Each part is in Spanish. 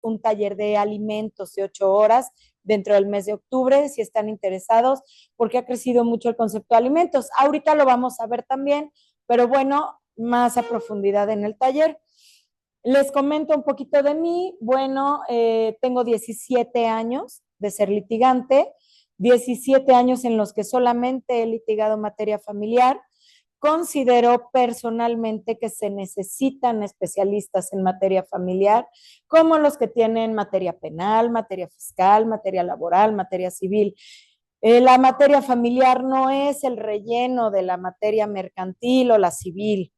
un taller de alimentos de 8 horas dentro del mes de octubre, si están interesados, porque ha crecido mucho el concepto de alimentos. Ahorita lo vamos a ver también, pero bueno, más a profundidad en el taller. Les comento un poquito de mí. Bueno, tengo 17 años de ser litigante, 17 años en los que solamente he litigado materia familiar. Considero personalmente que se necesitan especialistas en materia familiar, como los que tienen materia penal, materia fiscal, materia laboral, materia civil. La materia familiar no es el relleno de la materia mercantil o la civil,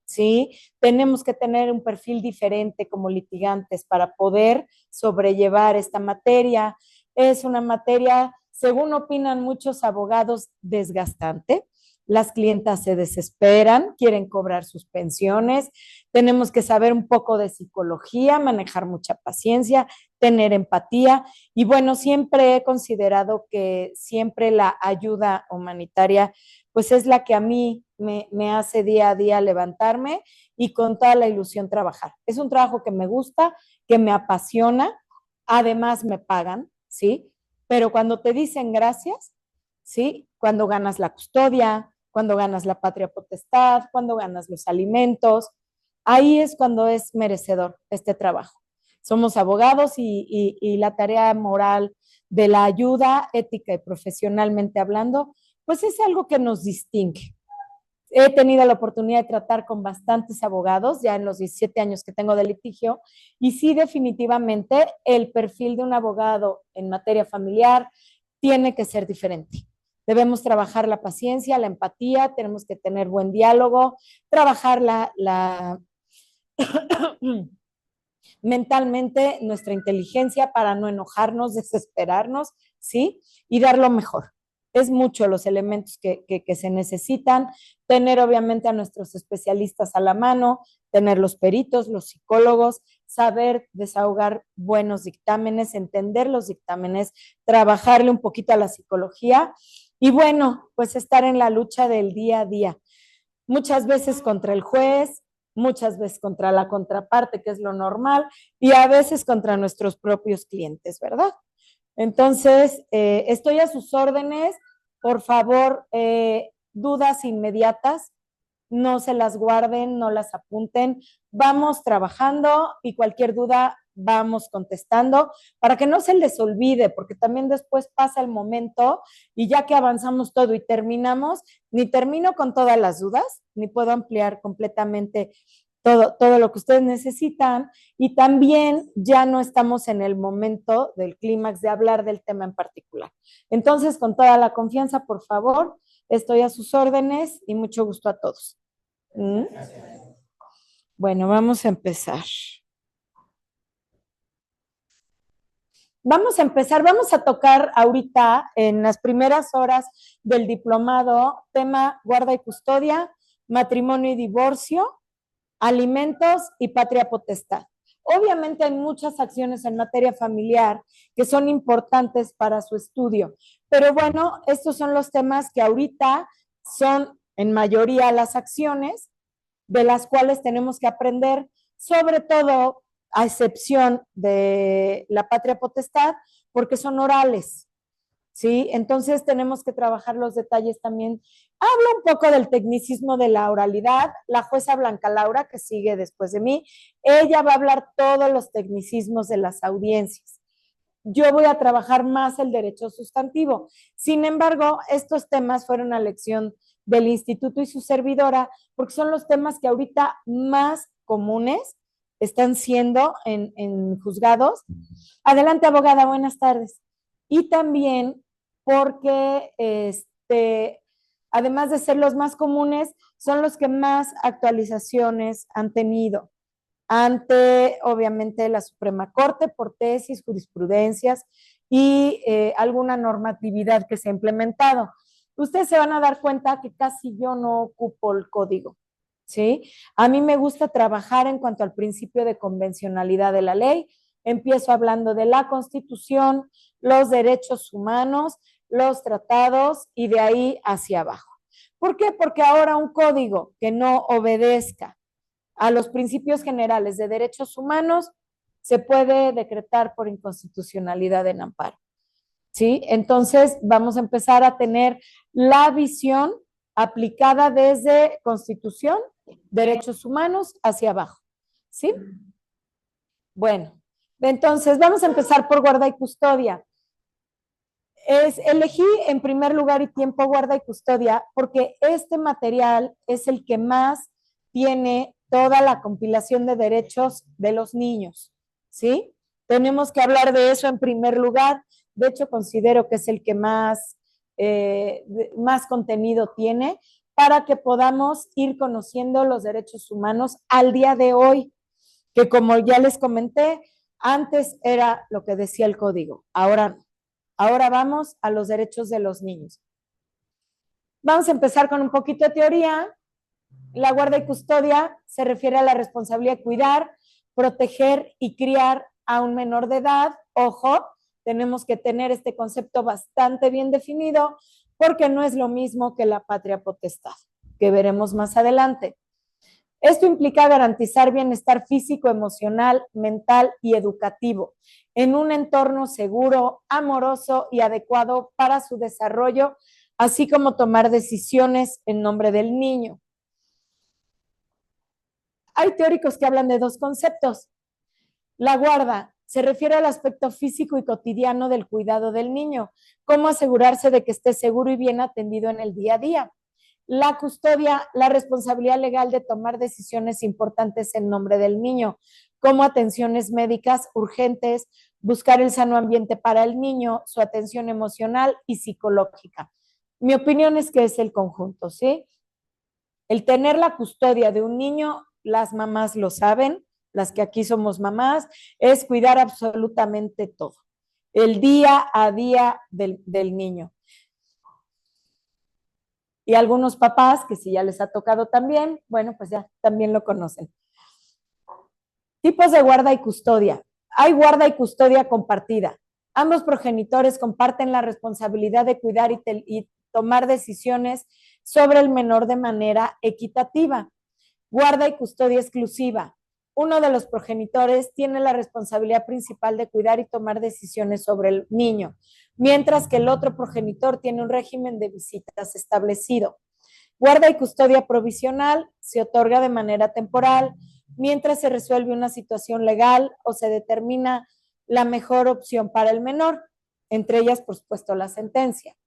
¿sí? Tenemos que tener un perfil diferente como litigantes para poder sobrellevar esta materia. Es una materia, según opinan muchos abogados, desgastante. Las clientas se desesperan, quieren cobrar sus pensiones. Tenemos que saber un poco de psicología, manejar mucha paciencia, tener empatía. Y bueno, siempre he considerado que siempre la ayuda humanitaria pues es la que a mí me hace día a día levantarme y con toda la ilusión trabajar. Es un trabajo que me gusta, que me apasiona, además me pagan, ¿sí? Pero cuando te dicen gracias, ¿sí? Cuando ganas la custodia, cuando ganas la patria potestad, cuando ganas los alimentos, ahí es cuando es merecedor este trabajo. Somos abogados y la tarea moral de la ayuda ética y profesionalmente hablando, pues es algo que nos distingue. He tenido la oportunidad de tratar con bastantes abogados ya en los 17 años que tengo de litigio y sí, definitivamente el perfil de un abogado en materia familiar tiene que ser diferente. Debemos trabajar la paciencia, la empatía, tenemos que tener buen diálogo, trabajar mentalmente nuestra inteligencia para no enojarnos, desesperarnos, ¿sí? Y dar lo mejor. Es mucho los elementos que se necesitan, tener obviamente a nuestros especialistas a la mano, tener los peritos, los psicólogos, saber desahogar buenos dictámenes, entender los dictámenes, trabajarle un poquito a la psicología y bueno, pues estar en la lucha del día a día. Muchas veces contra el juez, muchas veces contra la contraparte, que es lo normal, y a veces contra nuestros propios clientes, ¿verdad? Entonces, estoy a sus órdenes. Por favor, dudas inmediatas, no se las guarden, no las apunten. Vamos trabajando y cualquier duda vamos contestando para que no se les olvide, porque también después pasa el momento y ya que avanzamos todo y terminamos, ni termino con todas las dudas, ni puedo ampliar completamente todo lo que ustedes necesitan y también ya no estamos en el momento del clímax de hablar del tema en particular. Entonces, con toda la confianza, por favor, estoy a sus órdenes y mucho gusto a todos. ¿Mm? Bueno, vamos a empezar. Vamos a tocar ahorita en las primeras horas del diplomado tema guarda y custodia, matrimonio y divorcio, alimentos y patria potestad. Obviamente hay muchas acciones en materia familiar que son importantes para su estudio, pero bueno, estos son los temas que ahorita son en mayoría las acciones de las cuales tenemos que aprender, sobre todo a excepción de la patria potestad, porque son orales, ¿sí? Entonces tenemos que trabajar los detalles también. Habla un poco del tecnicismo de la oralidad. La jueza Blanca Laura, que sigue después de mí, ella va a hablar todos los tecnicismos de las audiencias. Yo voy a trabajar más el derecho sustantivo. Sin embargo, estos temas fueron a elección del instituto y su servidora, porque son los temas que ahorita más comunes están siendo en juzgados. Adelante, abogada, buenas tardes. Y también porque además de ser los más comunes, son los que más actualizaciones han tenido ante, obviamente, la Suprema Corte por tesis, jurisprudencias y alguna normatividad que se ha implementado. Ustedes se van a dar cuenta que casi yo no ocupo el código, ¿sí? A mí me gusta trabajar en cuanto al principio de convencionalidad de la ley. Empiezo hablando de la Constitución, los derechos humanos, los tratados y de ahí hacia abajo. ¿Por qué? Porque ahora un código que no obedezca a los principios generales de derechos humanos se puede decretar por inconstitucionalidad en amparo. ¿Sí? Entonces vamos a empezar a tener la visión aplicada desde Constitución, derechos humanos hacia abajo. ¿Sí? Bueno, entonces vamos a empezar por guarda y custodia. Elegí en primer lugar y tiempo guarda y custodia porque este material es el que más tiene toda la compilación de derechos de los niños, ¿sí? Tenemos que hablar de eso en primer lugar. De hecho, considero que es el que más contenido tiene para que podamos ir conociendo los derechos humanos al día de hoy, que como ya les comenté, antes era lo que decía el código, ahora no. Ahora vamos a los derechos de los niños. Vamos a empezar con un poquito de teoría. La guarda y custodia se refiere a la responsabilidad de cuidar, proteger y criar a un menor de edad. Ojo, tenemos que tener este concepto bastante bien definido porque no es lo mismo que la patria potestad, que veremos más adelante. Esto implica garantizar bienestar físico, emocional, mental y educativo en un entorno seguro, amoroso y adecuado para su desarrollo, así como tomar decisiones en nombre del niño. Hay teóricos que hablan de dos conceptos. La guarda se refiere al aspecto físico y cotidiano del cuidado del niño, cómo asegurarse de que esté seguro y bien atendido en el día a día. La custodia, la responsabilidad legal de tomar decisiones importantes en nombre del niño, como atenciones médicas urgentes, buscar el sano ambiente para el niño, su atención emocional y psicológica. Mi opinión es que es el conjunto, ¿sí? El tener la custodia de un niño, las mamás lo saben, las que aquí somos mamás, es cuidar absolutamente todo, el día a día del niño. Y algunos papás, que si ya les ha tocado también, bueno, pues ya también lo conocen. Tipos de guarda y custodia. Hay guarda y custodia compartida. Ambos progenitores comparten la responsabilidad de cuidar y tomar decisiones sobre el menor de manera equitativa. Guarda y custodia exclusiva. Uno de los progenitores tiene la responsabilidad principal de cuidar y tomar decisiones sobre el niño, mientras que el otro progenitor tiene un régimen de visitas establecido. Guarda y custodia provisional se otorga de manera temporal mientras se resuelve una situación legal o se determina la mejor opción para el menor, entre ellas, por supuesto, la sentencia.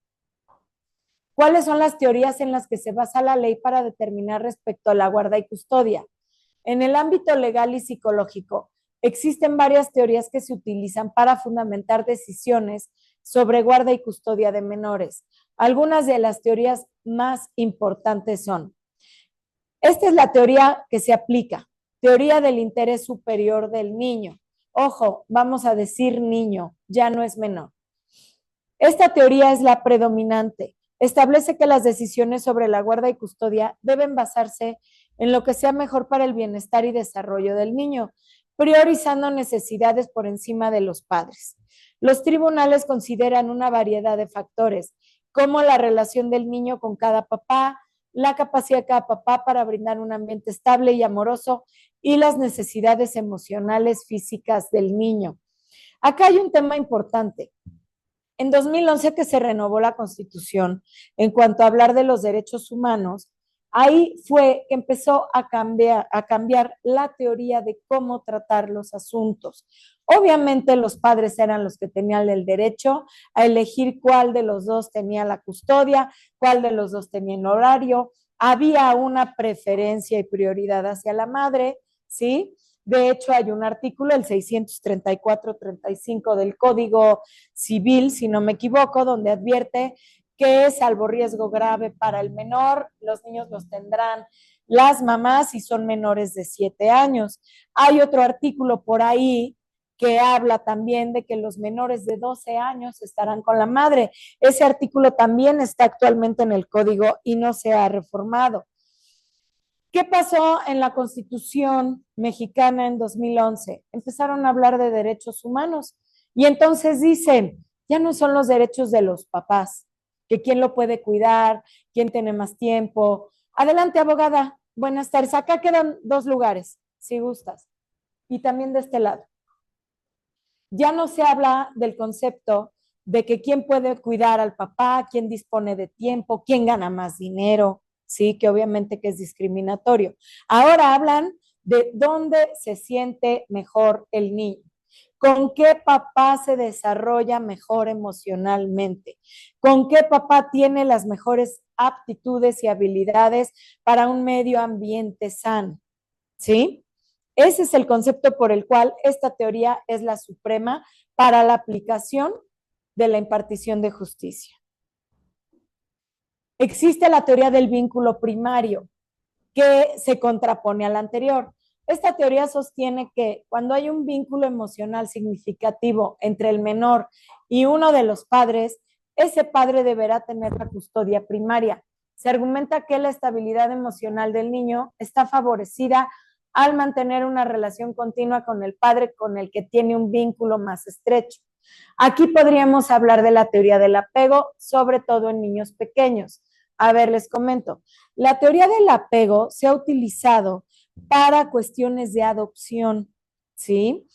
¿Cuáles son las teorías en las que se basa la ley para determinar respecto a la guarda y custodia? En el ámbito legal y psicológico, existen varias teorías que se utilizan para fundamentar decisiones sobre guarda y custodia de menores. Algunas de las teorías más importantes son: esta es la teoría que se aplica, teoría del interés superior del niño. Ojo, vamos a decir niño, ya no es menor. Esta teoría es la predominante. Establece que las decisiones sobre la guarda y custodia deben basarse en lo que sea mejor para el bienestar y desarrollo del niño, priorizando necesidades por encima de los padres. Los tribunales consideran una variedad de factores, como la relación del niño con cada papá, la capacidad de cada papá para brindar un ambiente estable y amoroso y las necesidades emocionales físicas del niño. Acá hay un tema importante. En 2011 que se renovó la Constitución en cuanto a hablar de los derechos humanos, ahí fue que empezó a cambiar la teoría de cómo tratar los asuntos. Obviamente los padres eran los que tenían el derecho a elegir cuál de los dos tenía la custodia, cuál de los dos tenía el horario. Había una preferencia y prioridad hacia la madre, ¿sí? De hecho, hay un artículo, el 634-35 del Código Civil, si no me equivoco, donde advierte que, salvo riesgo grave para el menor, los niños los tendrán las mamás si son menores de 7 años. Hay otro artículo por ahí que habla también de que los menores de 12 años estarán con la madre. Ese artículo también está actualmente en el código y no se ha reformado. ¿Qué pasó en la Constitución mexicana en 2011? Empezaron a hablar de derechos humanos y entonces dicen, ya no son los derechos de los papás, que quién lo puede cuidar, quién tiene más tiempo. Adelante, abogada. Buenas tardes. Acá quedan 2 lugares, si gustas. Y también de este lado. Ya no se habla del concepto de que quién puede cuidar al papá, quién dispone de tiempo, quién gana más dinero, sí, que obviamente que es discriminatorio. Ahora hablan de dónde se siente mejor el niño, con qué papá se desarrolla mejor emocionalmente, con qué papá tiene las mejores aptitudes y habilidades para un medio ambiente sano, ¿sí? Ese es el concepto por el cual esta teoría es la suprema para la aplicación de la impartición de justicia. Existe la teoría del vínculo primario, que se contrapone a la anterior. Esta teoría sostiene que cuando hay un vínculo emocional significativo entre el menor y uno de los padres, ese padre deberá tener la custodia primaria. Se argumenta que la estabilidad emocional del niño está favorecida al mantener una relación continua con el padre con el que tiene un vínculo más estrecho. Aquí podríamos hablar de la teoría del apego, sobre todo en niños pequeños. A ver, les comento. La teoría del apego se ha utilizado para cuestiones de adopción, ¿sí?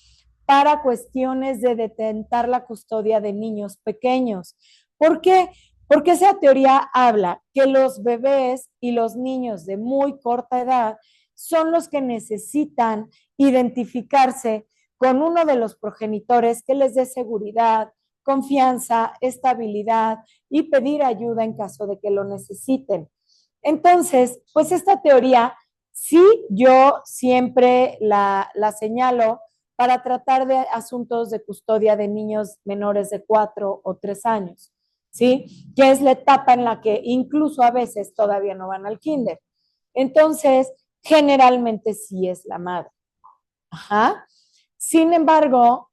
Para cuestiones de detentar la custodia de niños pequeños. ¿Por qué? Porque esa teoría habla que los bebés y los niños de muy corta edad son los que necesitan identificarse con uno de los progenitores que les dé seguridad, confianza, estabilidad y pedir ayuda en caso de que lo necesiten. Entonces, pues esta teoría sí yo siempre la señalo para tratar de asuntos de custodia de niños menores de 4 o 3 años, ¿sí? Que es la etapa en la que incluso a veces todavía no van al kinder. Entonces, generalmente sí es la madre. Ajá. Sin embargo,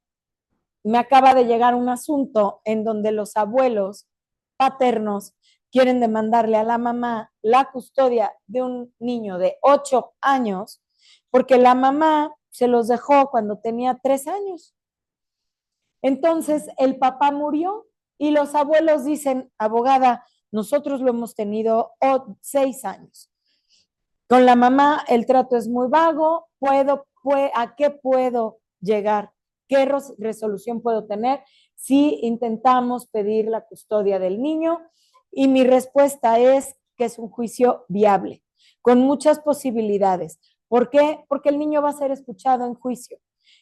me acaba de llegar un asunto en donde los abuelos paternos quieren demandarle a la mamá la custodia de un niño de 8 años porque la mamá se los dejó cuando tenía 3 años. Entonces el papá murió y los abuelos dicen, abogada, nosotros lo hemos tenido 6 años. Con la mamá el trato es muy vago, ¿a qué puedo llegar? ¿Qué resolución puedo tener si intentamos pedir la custodia del niño? Y mi respuesta es que es un juicio viable, con muchas posibilidades. ¿Por qué? Porque el niño va a ser escuchado en juicio.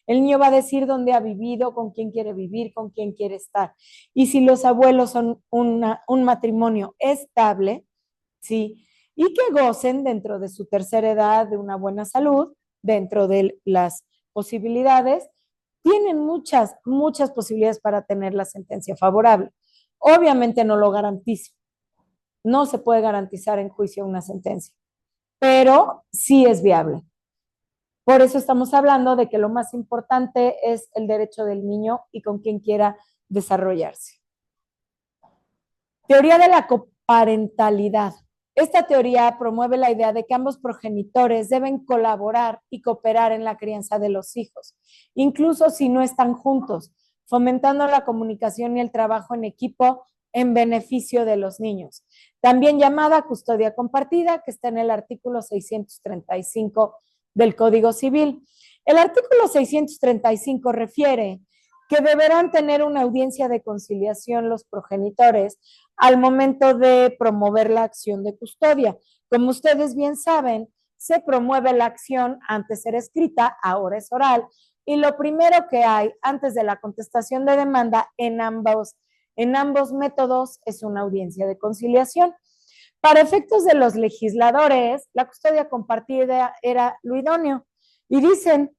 El niño va a decir dónde ha vivido, con quién quiere vivir, con quién quiere estar. Y si los abuelos son un matrimonio estable, ¿sí? Y que gocen dentro de su tercera edad de una buena salud, dentro de las posibilidades, tienen muchas posibilidades para tener la sentencia favorable. Obviamente no lo garantizo, no se puede garantizar en juicio una sentencia, pero sí es viable. Por eso estamos hablando de que lo más importante es el derecho del niño y con quien quiera desarrollarse. Teoría de la coparentalidad. Esta teoría promueve la idea de que ambos progenitores deben colaborar y cooperar en la crianza de los hijos, incluso si no están juntos, fomentando la comunicación y el trabajo en equipo en beneficio de los niños. También llamada custodia compartida, que está en el artículo 635 del Código Civil. El artículo 635 refiere que deberán tener una audiencia de conciliación los progenitores al momento de promover la acción de custodia. Como ustedes bien saben, se promueve la acción, antes era escrita, ahora es oral, y lo primero que hay antes de la contestación de demanda en ambos métodos es una audiencia de conciliación. Para efectos de los legisladores, la custodia compartida era lo idóneo, y dicen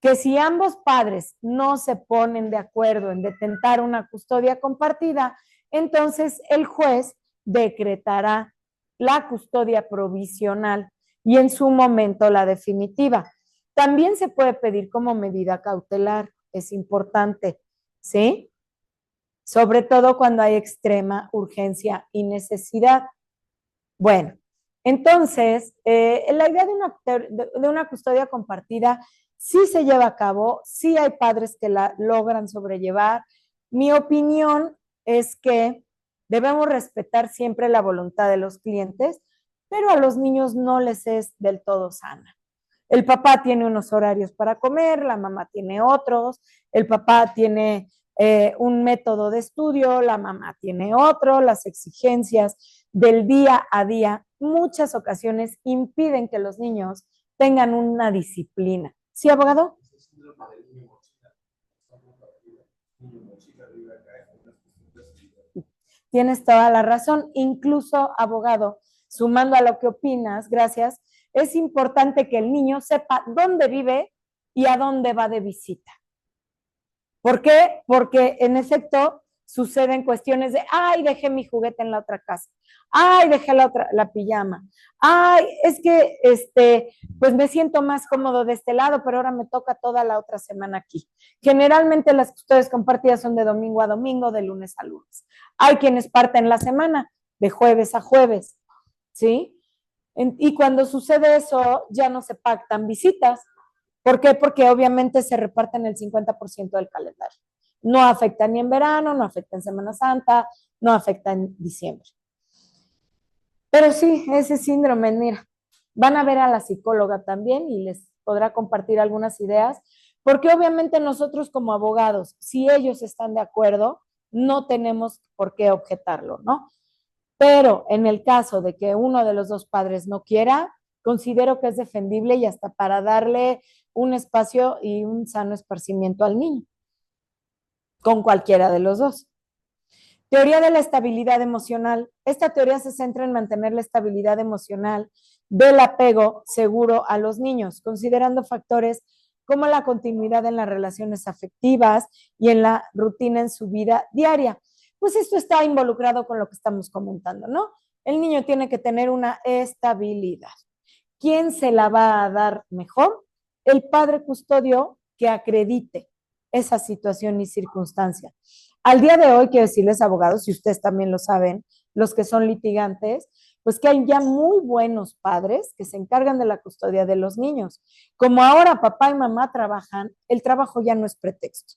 que si ambos padres no se ponen de acuerdo en detentar una custodia compartida, entonces el juez decretará la custodia provisional y en su momento la definitiva. También se puede pedir como medida cautelar, es importante, ¿sí? Sobre todo cuando hay extrema urgencia y necesidad. Bueno, entonces, la idea de una custodia compartida sí se lleva a cabo, sí hay padres que la logran sobrellevar. Mi opinión es que debemos respetar siempre la voluntad de los clientes, pero a los niños no les es del todo sana. El papá tiene unos horarios para comer, la mamá tiene otros, el papá tiene un método de estudio, la mamá tiene otro, las exigencias del día a día, muchas ocasiones impiden que los niños tengan una disciplina. ¿Sí, abogado? Tienes toda la razón. Incluso, abogado, sumando a lo que opinas, gracias, es importante que el niño sepa dónde vive y a dónde va de visita. ¿Por qué? Porque en efecto suceden cuestiones de, ay, dejé mi juguete en la otra casa, ay, dejé la pijama, ay, es que, pues me siento más cómodo de este lado, pero ahora me toca toda la otra semana aquí. Generalmente las custodias compartidas son de domingo a domingo, de lunes a lunes. Hay quienes parten la semana, de jueves a jueves, ¿sí? Y cuando sucede eso, ya no se pactan visitas. ¿Por qué? Porque obviamente se reparten el 50% del calendario. No afecta ni en verano, no afecta en Semana Santa, no afecta en diciembre. Pero sí, ese síndrome, mira, van a ver a la psicóloga también y les podrá compartir algunas ideas, porque obviamente nosotros como abogados, si ellos están de acuerdo, no tenemos por qué objetarlo, ¿no? Pero en el caso de que uno de los dos padres no quiera, considero que es defendible y hasta para darle un espacio y un sano esparcimiento al niño, con cualquiera de los dos. Teoría de la estabilidad emocional. Esta teoría se centra en mantener la estabilidad emocional del apego seguro a los niños, considerando factores como la continuidad en las relaciones afectivas y en la rutina en su vida diaria. Pues esto está involucrado con lo que estamos comentando, ¿no? El niño tiene que tener una estabilidad. ¿Quién se la va a dar mejor? El padre custodio que acredite esa situación y circunstancia. Al día de hoy, quiero decirles, abogados, y ustedes también lo saben, los que son litigantes, pues que hay ya muy buenos padres que se encargan de la custodia de los niños. Como ahora papá y mamá trabajan, el trabajo ya no es pretexto.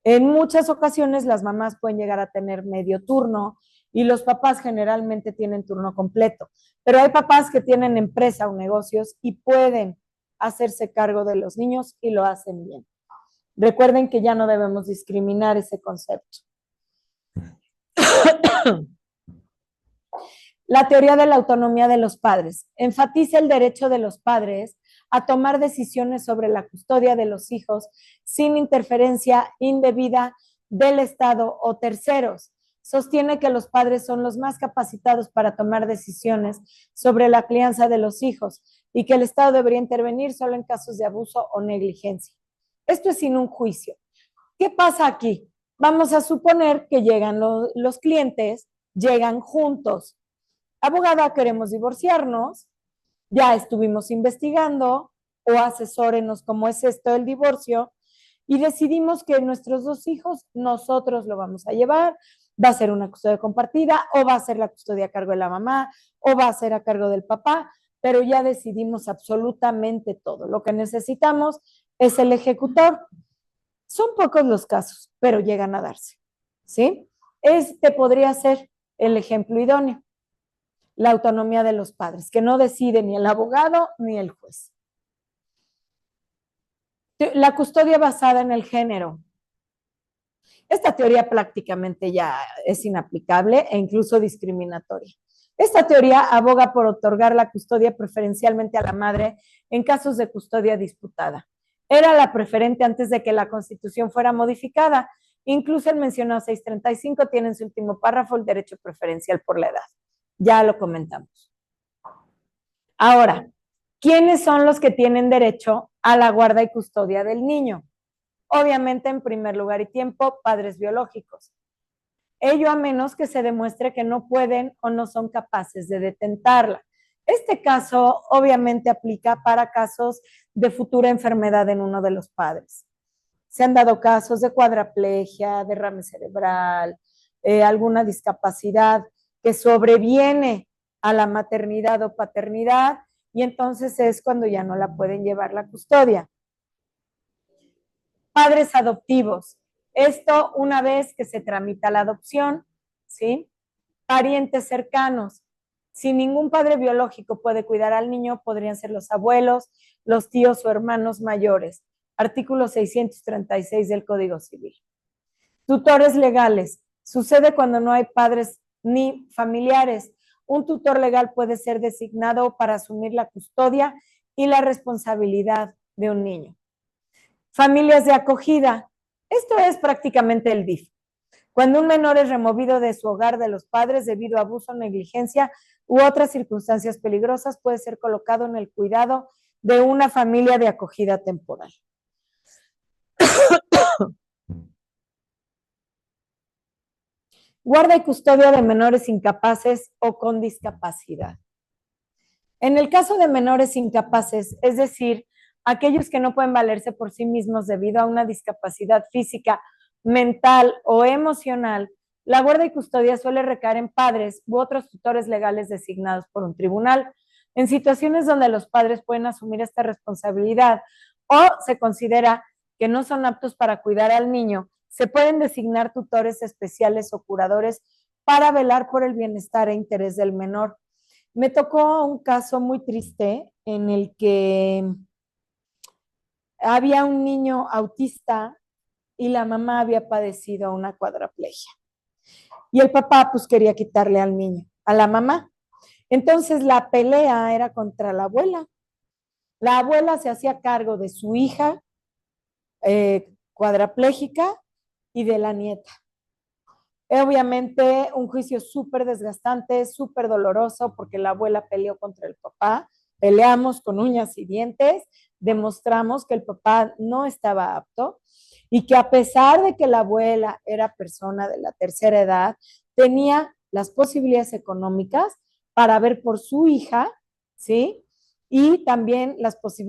En muchas ocasiones las mamás pueden llegar a tener medio turno y los papás generalmente tienen turno completo, pero hay papás que tienen empresa o negocios y pueden hacerse cargo de los niños y lo hacen bien. Recuerden que ya no debemos discriminar ese concepto. La teoría de la autonomía de los padres enfatiza el derecho de los padres a tomar decisiones sobre la custodia de los hijos sin interferencia indebida del Estado o terceros. Sostiene que los padres son los más capacitados para tomar decisiones sobre la crianza de los hijos y que el Estado debería intervenir solo en casos de abuso o negligencia. Esto es sin un juicio. ¿Qué pasa aquí? Vamos a suponer que llegan los clientes, llegan juntos. Abogada, queremos divorciarnos, ya estuvimos investigando o asesórenos cómo es esto del divorcio y decidimos que nuestros dos hijos nosotros lo vamos a llevar, va a ser una custodia compartida o va a ser la custodia a cargo de la mamá o va a ser a cargo del papá, pero ya decidimos absolutamente todo. Lo que necesitamos es el ejecutor. Son pocos los casos, pero llegan a darse, ¿sí? Este podría ser el ejemplo idóneo, la autonomía de los padres, que no decide ni el abogado ni el juez. La custodia basada en el género. Esta teoría prácticamente ya es inaplicable e incluso discriminatoria. Esta teoría aboga por otorgar la custodia preferencialmente a la madre en casos de custodia disputada. Era la preferente antes de que la Constitución fuera modificada. Incluso el mencionado 635 tiene en su último párrafo el derecho preferencial por la edad. Ya lo comentamos. Ahora, ¿quiénes son los que tienen derecho a la guarda y custodia del niño? Obviamente, en primer lugar y tiempo, padres biológicos. Ello a menos que se demuestre que no pueden o no son capaces de detentarla. Este caso obviamente aplica para casos de futura enfermedad en uno de los padres. Se han dado casos de cuadraplegia, derrame cerebral, alguna discapacidad que sobreviene a la maternidad o paternidad y entonces es cuando ya no la pueden llevar la custodia. Padres adoptivos. Esto una vez que se tramita la adopción, ¿sí? Parientes cercanos. Si ningún padre biológico puede cuidar al niño, podrían ser los abuelos, los tíos o hermanos mayores. Artículo 636 del Código Civil. Tutores legales. Sucede cuando no hay padres ni familiares. Un tutor legal puede ser designado para asumir la custodia y la responsabilidad de un niño. Familias de acogida. Esto es prácticamente el DIF. Cuando un menor es removido de su hogar de los padres debido a abuso, negligencia u otras circunstancias peligrosas, puede ser colocado en el cuidado de una familia de acogida temporal. Guarda y custodia de menores incapaces o con discapacidad. En el caso de menores incapaces, es decir, aquellos que no pueden valerse por sí mismos debido a una discapacidad física, mental o emocional, la guarda y custodia suele recaer en padres u otros tutores legales designados por un tribunal. En situaciones donde los padres pueden asumir esta responsabilidad o se considera que no son aptos para cuidar al niño, se pueden designar tutores especiales o curadores para velar por el bienestar e interés del menor. Me tocó un caso muy triste en el que había un niño autista y la mamá había padecido una cuadraplegia. Y el papá pues quería quitarle al niño, a la mamá. Entonces la pelea era contra la abuela. La abuela se hacía cargo de su hija cuadraplégica y de la nieta. Obviamente un juicio súper desgastante, súper doloroso, porque la abuela peleó contra el papá, peleamos con uñas y dientes, demostramos que el papá no estaba apto y que a pesar de que la abuela era persona de la tercera edad, tenía las posibilidades económicas para ver por su hija, ¿sí? Y también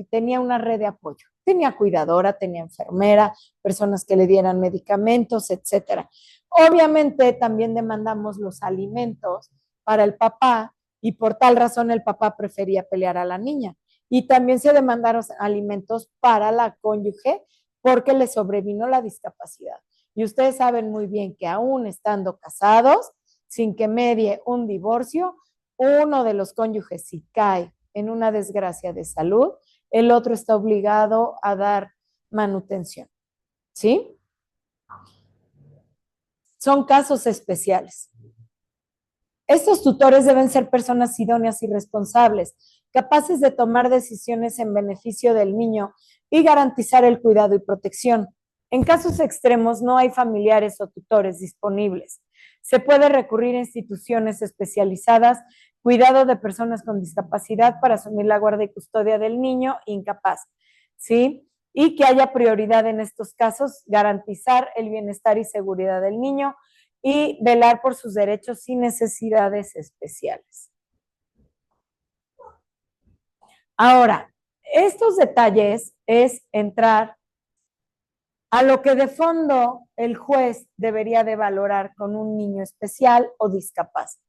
tenía una red de apoyo. Tenía cuidadora, tenía enfermera, personas que le dieran medicamentos, etcétera. Obviamente también demandamos los alimentos para el papá y por tal razón el papá prefería pelear a la niña. Y también se demandaron alimentos para la cónyuge porque le sobrevino la discapacidad. Y ustedes saben muy bien que aún estando casados, sin que medie un divorcio, uno de los cónyuges si cae en una desgracia de salud, el otro está obligado a dar manutención. ¿Sí? Son casos especiales. Estos tutores deben ser personas idóneas y responsables, capaces de tomar decisiones en beneficio del niño y garantizar el cuidado y protección. En casos extremos no hay familiares o tutores disponibles. Se puede recurrir a instituciones especializadas, cuidado de personas con discapacidad para asumir la guardia y custodia del niño incapaz, ¿sí? Y que haya prioridad en estos casos, garantizar el bienestar y seguridad del niño y velar por sus derechos y necesidades especiales. Ahora, estos detalles es entrar a lo que de fondo el juez debería de valorar con un niño especial o discapaz.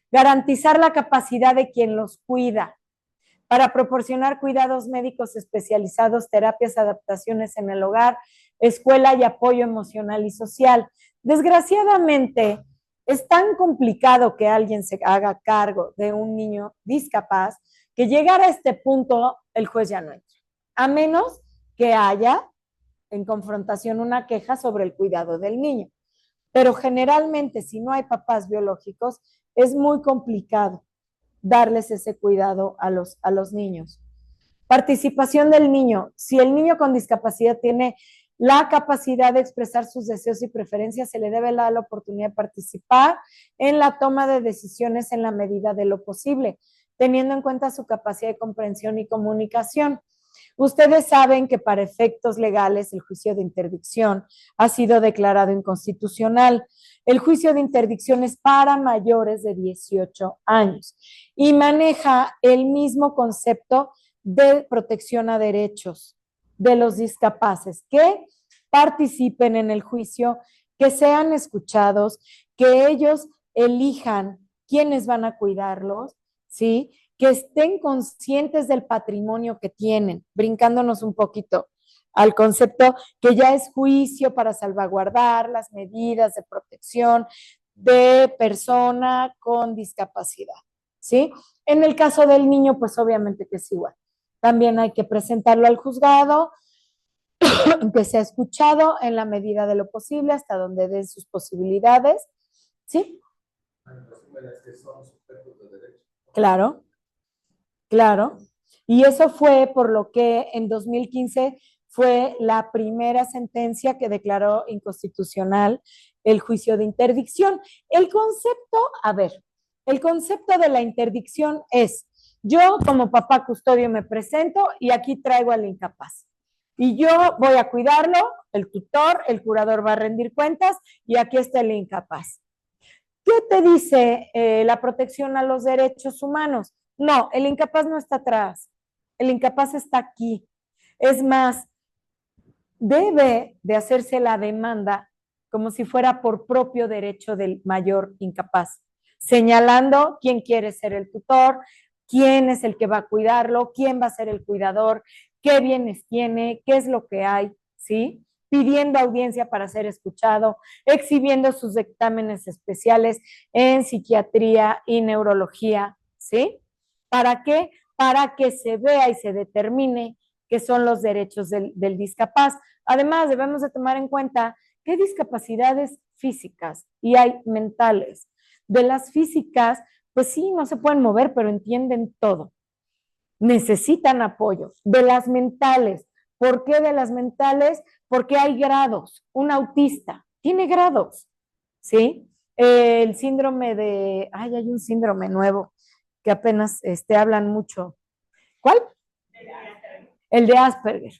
Garantizar la capacidad de quien los cuida para proporcionar cuidados médicos especializados, terapias, adaptaciones en el hogar, escuela y apoyo emocional y social. Desgraciadamente, es tan complicado que alguien se haga cargo de un niño discapaz que llegar a este punto el juez ya no entra, a menos que haya en confrontación una queja sobre el cuidado del niño. Pero generalmente, si no hay papás biológicos, es muy complicado darles ese cuidado a los niños. Participación del niño. Si el niño con discapacidad tiene la capacidad de expresar sus deseos y preferencias, se le debe dar la oportunidad de participar en la toma de decisiones en la medida de lo posible, teniendo en cuenta su capacidad de comprensión y comunicación. Ustedes saben que para efectos legales el juicio de interdicción ha sido declarado inconstitucional. El juicio de interdicción es para mayores de 18 años y maneja el mismo concepto de protección a derechos de los discapaces, que participen en el juicio, que sean escuchados, que ellos elijan quiénes van a cuidarlos, ¿sí? Que estén conscientes del patrimonio que tienen, brincándonos un poquito al concepto que ya es juicio para salvaguardar las medidas de protección de persona con discapacidad, ¿sí? En el caso del niño, pues obviamente que es igual. También hay que presentarlo al juzgado, que sea escuchado en la medida de lo posible, hasta donde den sus posibilidades, ¿sí? Claro, claro. Y eso fue por lo que en 2015 fue la primera sentencia que declaró inconstitucional el juicio de interdicción. El concepto, a ver, el concepto de la interdicción es, yo como papá custodio me presento y aquí traigo al incapaz. Y yo voy a cuidarlo, el tutor, el curador va a rendir cuentas y aquí está el incapaz. ¿Qué te dice la protección a los derechos humanos? No, el incapaz no está atrás, el incapaz está aquí. Es más, debe de hacerse la demanda como si fuera por propio derecho del mayor incapaz, señalando quién quiere ser el tutor, quién es el que va a cuidarlo, quién va a ser el cuidador, qué bienes tiene, qué es lo que hay, ¿sí? Pidiendo audiencia para ser escuchado, exhibiendo sus dictámenes especiales en psiquiatría y neurología, ¿sí? ¿Para qué? Para que se vea y se determine qué son los derechos del discapaz. Además, debemos de tomar en cuenta que hay discapacidades físicas y hay mentales. De las físicas, pues sí, no se pueden mover, pero entienden todo. Necesitan apoyo. De las mentales, ¿por qué de las mentales? Porque hay grados. Un autista tiene grados, ¿sí? El síndrome de, ay, hay un síndrome nuevo que apenas hablan mucho. ¿Cuál? El de Asperger.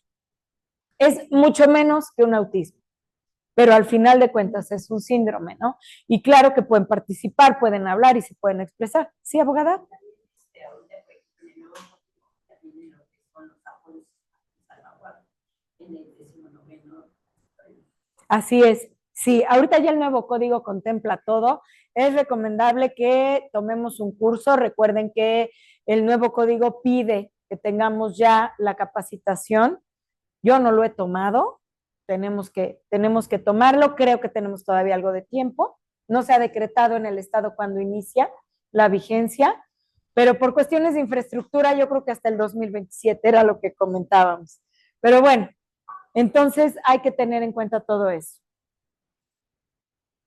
Es mucho menos que un autismo, pero al final de cuentas es un síndrome, ¿no? Y claro que pueden participar, pueden hablar y se pueden expresar. ¿Sí, abogada? Así es. Sí, ahorita ya el nuevo código contempla todo. Es recomendable que tomemos un curso. Recuerden que el nuevo código pide que tengamos ya la capacitación. Yo no lo he tomado. Tenemos que tomarlo. Creo que tenemos todavía algo de tiempo. No se ha decretado en el estado cuando inicia la vigencia, pero por cuestiones de infraestructura yo creo que hasta el 2027 era lo que comentábamos. Pero bueno, entonces hay que tener en cuenta todo eso.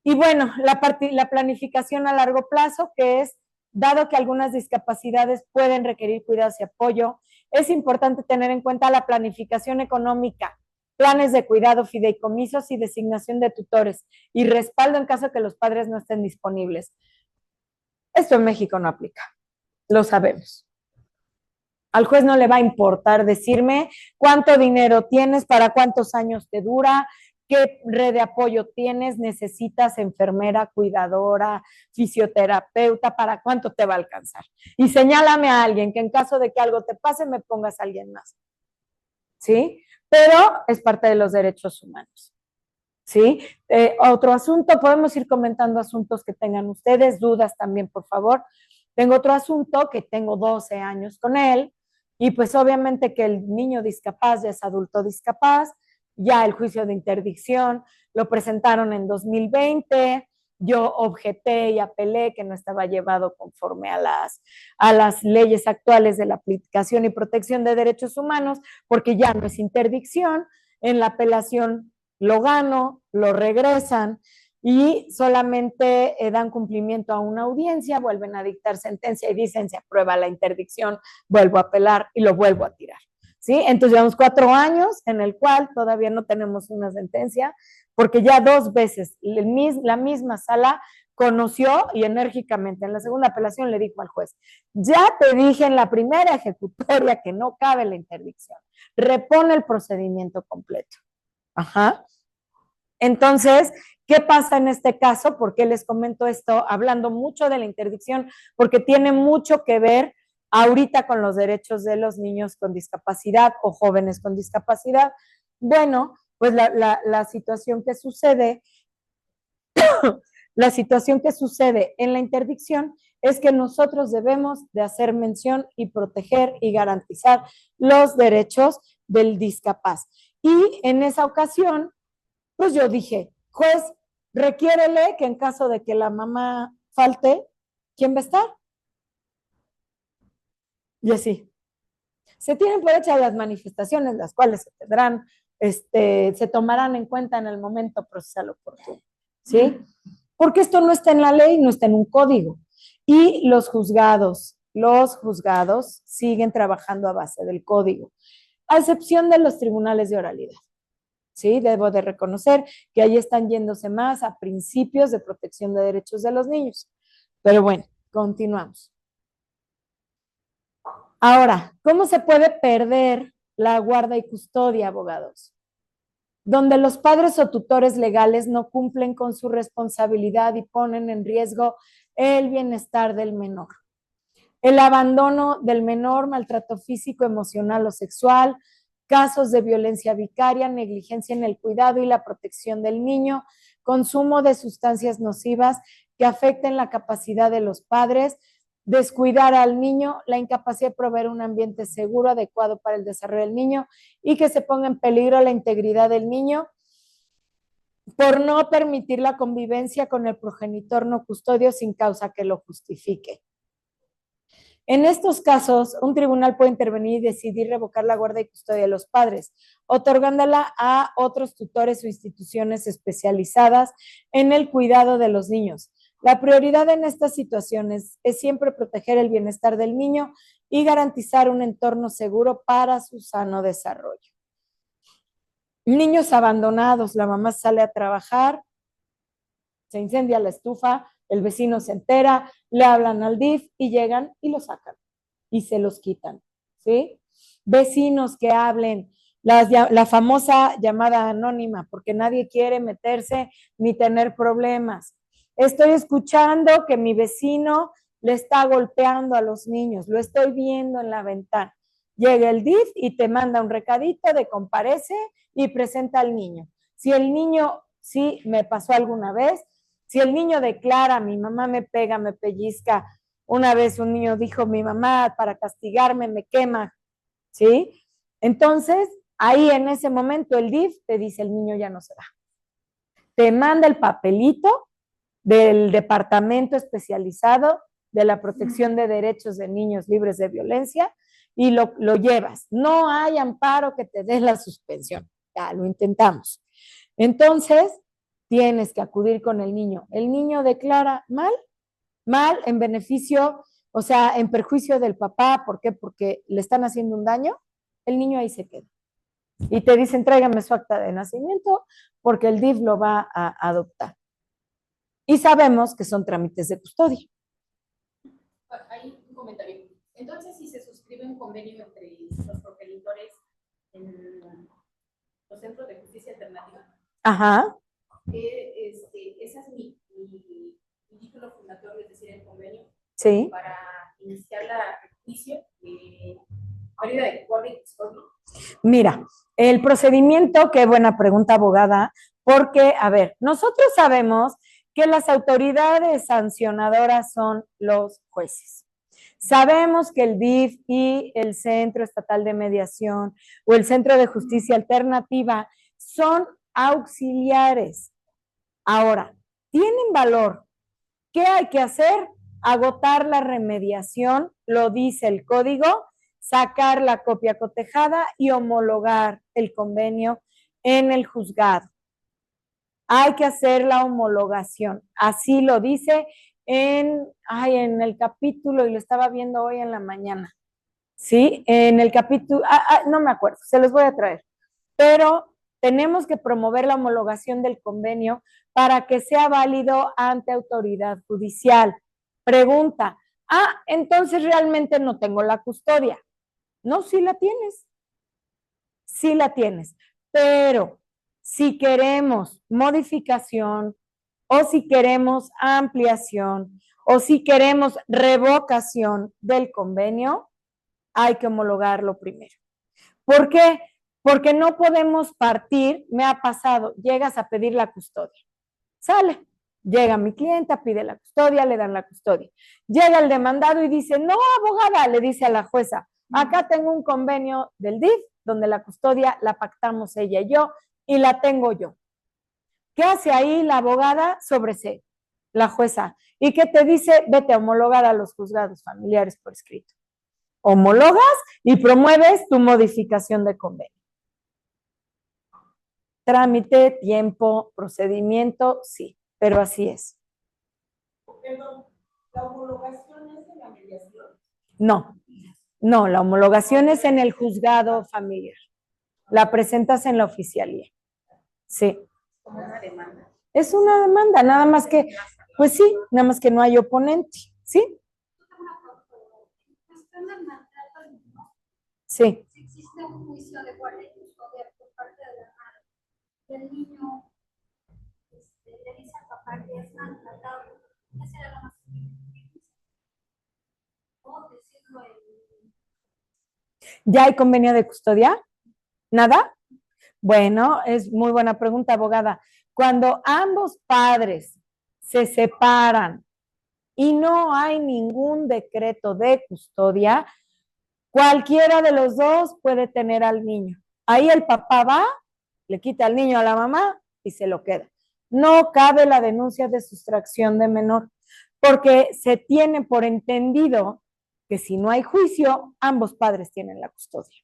Y bueno, la planificación a largo plazo, que es, dado que algunas discapacidades pueden requerir cuidados y apoyo, es importante tener en cuenta la planificación económica, planes de cuidado, fideicomisos y designación de tutores y respaldo en caso de que los padres no estén disponibles. Esto en México no aplica, lo sabemos. Al juez no le va a importar decirme cuánto dinero tienes, para cuántos años te dura, qué red de apoyo tienes, necesitas enfermera, cuidadora, fisioterapeuta, para cuánto te va a alcanzar. Y señálame a alguien que en caso de que algo te pase, me pongas a alguien más. ¿Sí? Pero es parte de los derechos humanos. ¿Sí? Otro asunto, podemos ir comentando asuntos que tengan ustedes, dudas también, por favor. Tengo otro asunto que tengo 12 años con él, y pues obviamente que el niño discapaz ya es adulto discapaz, ya el juicio de interdicción lo presentaron en 2020, yo objeté y apelé que no estaba llevado conforme a las leyes actuales de la aplicación y protección de derechos humanos, porque ya no es interdicción, en la apelación lo gano, lo regresan y solamente dan cumplimiento a una audiencia, vuelven a dictar sentencia y dicen se aprueba la interdicción, vuelvo a apelar y lo vuelvo a tirar. ¿Sí? Entonces llevamos 4 años en el cual todavía no tenemos una sentencia, porque ya 2 veces la misma sala conoció y enérgicamente en la segunda apelación le dijo al juez, ya te dije en la primera ejecutoria que no cabe la interdicción, repone el procedimiento completo. Ajá. Entonces, ¿qué pasa en este caso? ¿Por qué les comento esto? Hablando mucho de la interdicción, porque tiene mucho que ver ahorita con los derechos de los niños con discapacidad o jóvenes con discapacidad. Bueno, pues la situación que sucede, la situación que sucede en la interdicción es que nosotros debemos de hacer mención y proteger y garantizar los derechos del discapaz. Y en esa ocasión, pues yo dije, juez, requiérele que en caso de que la mamá falte, ¿quién va a estar? Y así. Se tienen por hechas las manifestaciones, las cuales se tendrán, se tomarán en cuenta en el momento procesal oportuno, ¿sí? Porque esto no está en la ley, no está en un código. Y los juzgados siguen trabajando a base del código, a excepción de los tribunales de oralidad. ¿Sí? Debo de reconocer que ahí están yéndose más a principios de protección de derechos de los niños. Pero bueno, continuamos. Ahora, ¿cómo se puede perder la guarda y custodia, abogados? Donde los padres o tutores legales no cumplen con su responsabilidad y ponen en riesgo el bienestar del menor. El abandono del menor, maltrato físico, emocional o sexual, casos de violencia vicaria, negligencia en el cuidado y la protección del niño, consumo de sustancias nocivas que afecten la capacidad de los padres, descuidar al niño, la incapacidad de proveer un ambiente seguro, adecuado para el desarrollo del niño y que se ponga en peligro la integridad del niño por no permitir la convivencia con el progenitor no custodio sin causa que lo justifique. En estos casos, un tribunal puede intervenir y decidir revocar la guarda y custodia de los padres, otorgándola a otros tutores o instituciones especializadas en el cuidado de los niños. La prioridad en estas situaciones es siempre proteger el bienestar del niño y garantizar un entorno seguro para su sano desarrollo. Niños abandonados, la mamá sale a trabajar, se incendia la estufa, el vecino se entera, le hablan al DIF y llegan y lo sacan y se los quitan, ¿sí? Vecinos que hablen, la famosa llamada anónima, porque nadie quiere meterse ni tener problemas. Estoy escuchando que mi vecino le está golpeando a los niños, lo estoy viendo en la ventana. Llega el DIF y te manda un recadito de comparece y presenta al niño. Si el niño, sí, me pasó alguna vez, si el niño declara, mi mamá me pega, me pellizca, una vez un niño dijo, mi mamá para castigarme me quema, ¿sí? Entonces, ahí en ese momento el DIF te dice, el niño ya no se va. Te manda el papelito del departamento especializado de la protección de derechos de niños libres de violencia y lo llevas. No hay amparo que te dé la suspensión. Ya lo intentamos. Entonces, tienes que acudir con el niño. El niño declara mal en beneficio, o sea, en perjuicio del papá. ¿Por qué? Porque le están haciendo un daño. El niño ahí se queda. Y te dicen, tráigame su acta de nacimiento porque el DIF lo va a adoptar. Y sabemos que son trámites de custodia. Hay un comentario. Entonces, si se suscribe un convenio entre los progenitores en los centros de justicia alternativa, ajá, esa es mi título fundatorio, es decir, el convenio, sí, para iniciar el juicio de pérdida de guardia y custodia. Mira, el procedimiento, qué buena pregunta, abogada, porque, a ver, nosotros sabemos que las autoridades sancionadoras son los jueces. Sabemos que el DIF y el Centro Estatal de Mediación o el Centro de Justicia Alternativa son auxiliares. Ahora, tienen valor. ¿Qué hay que hacer? Agotar la remediación, lo dice el código, sacar la copia cotejada y homologar el convenio en el juzgado. Hay que hacer la homologación. Así lo dice en el capítulo, y lo estaba viendo hoy en la mañana. ¿Sí? En el capítulo, no me acuerdo, se los voy a traer. Pero tenemos que promover la homologación del convenio para que sea válido ante autoridad judicial. Pregunta, entonces realmente no tengo la custodia. No, sí la tienes. Sí la tienes. Pero si queremos modificación o si queremos ampliación o si queremos revocación del convenio, hay que homologarlo primero. ¿Por qué? Porque no podemos partir, me ha pasado, llegas a pedir la custodia, sale, llega mi clienta, pide la custodia, le dan la custodia. Llega el demandado y dice, no, abogada, le dice a la jueza, acá tengo un convenio del DIF donde la custodia la pactamos ella y yo y la tengo yo. ¿Qué hace ahí la abogada? Sobresee, la jueza. ¿Y qué te dice? Vete a homologar a los juzgados familiares por escrito. homologas y promueves tu modificación de convenio. Trámite, tiempo, procedimiento, sí, pero así es. Perdón, ¿la homologación es en la mediación? No, no, la homologación es en el juzgado familiar. La presentas en la oficialía. Sí. Como una demanda. Es una demanda, nada más que, pues sí, nada más que no hay oponente, ¿sí? Sí. Si existe un juicio de guardia y custodia por parte de la madre, y el niño le dice al papá que es maltratado, ¿qué será lo más difícil? O decirlo en... ¿Ya hay convenio de custodia? ¿Nada? Bueno, es muy buena pregunta, abogada. Cuando ambos padres se separan y no hay ningún decreto de custodia, cualquiera de los dos puede tener al niño. Ahí el papá va, le quita al niño a la mamá y se lo queda. No cabe la denuncia de sustracción de menor, porque se tiene por entendido que si no hay juicio, ambos padres tienen la custodia.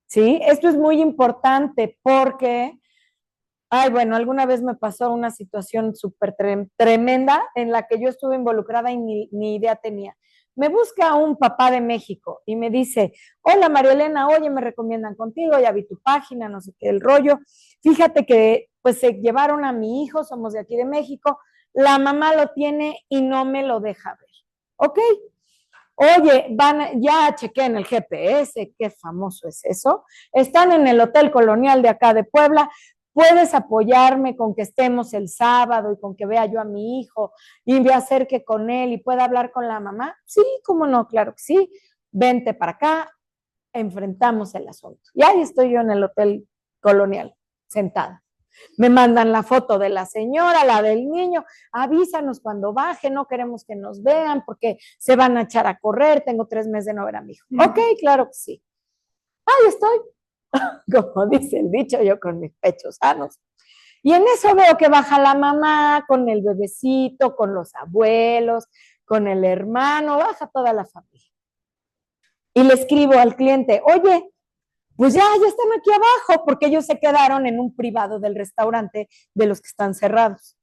¿Sí? Esto es muy importante porque, ay, bueno, alguna vez me pasó una situación súper tremenda en la que yo estuve involucrada y ni idea tenía. Me busca un papá de México y me dice, hola María Elena, oye, me recomiendan contigo, ya vi tu página, no sé qué, el rollo. Fíjate que pues se llevaron a mi hijo, somos de aquí de México, la mamá lo tiene y no me lo deja ver. ¿Ok? Oye, ya chequé en el GPS, qué famoso es eso. Están en el Hotel Colonial de acá de Puebla. ¿Puedes apoyarme con que estemos el sábado y con que vea yo a mi hijo y me acerque con él y pueda hablar con la mamá? Sí, cómo no, claro que sí. Vente para acá, enfrentamos el asunto. Y ahí estoy yo en el Hotel Colonial, sentada. Me mandan la foto de la señora, la del niño, avísanos cuando baje, no queremos que nos vean porque se van a echar a correr, tengo 3 meses de no ver a mi hijo. Ok, claro que sí. Ahí estoy, como dice el dicho, yo con mis pechos sanos. Y en eso veo que baja la mamá con el bebecito, con los abuelos, con el hermano, baja toda la familia. Y le escribo al cliente, oye, pues ya están aquí abajo, porque ellos se quedaron en un privado del restaurante de los que están cerrados,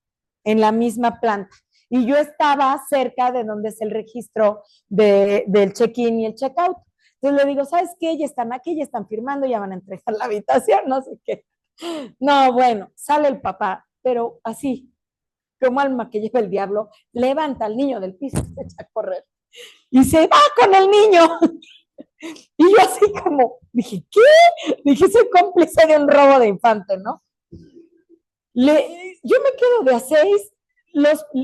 en la misma planta. Y yo estaba cerca de donde es el registro del check-in y el check-out. Entonces le digo, ¿sabes qué? Ya están aquí, ya están firmando, ya van a entregar la habitación, no sé qué. No, bueno, sale el papá, pero así, como alma que lleva el diablo, levanta al niño del piso, se echa a correr y se va con el niño. Y yo así como, dije, ¿qué? Dije, soy cómplice de un robo de infante, ¿no? Yo me quedo de a 6,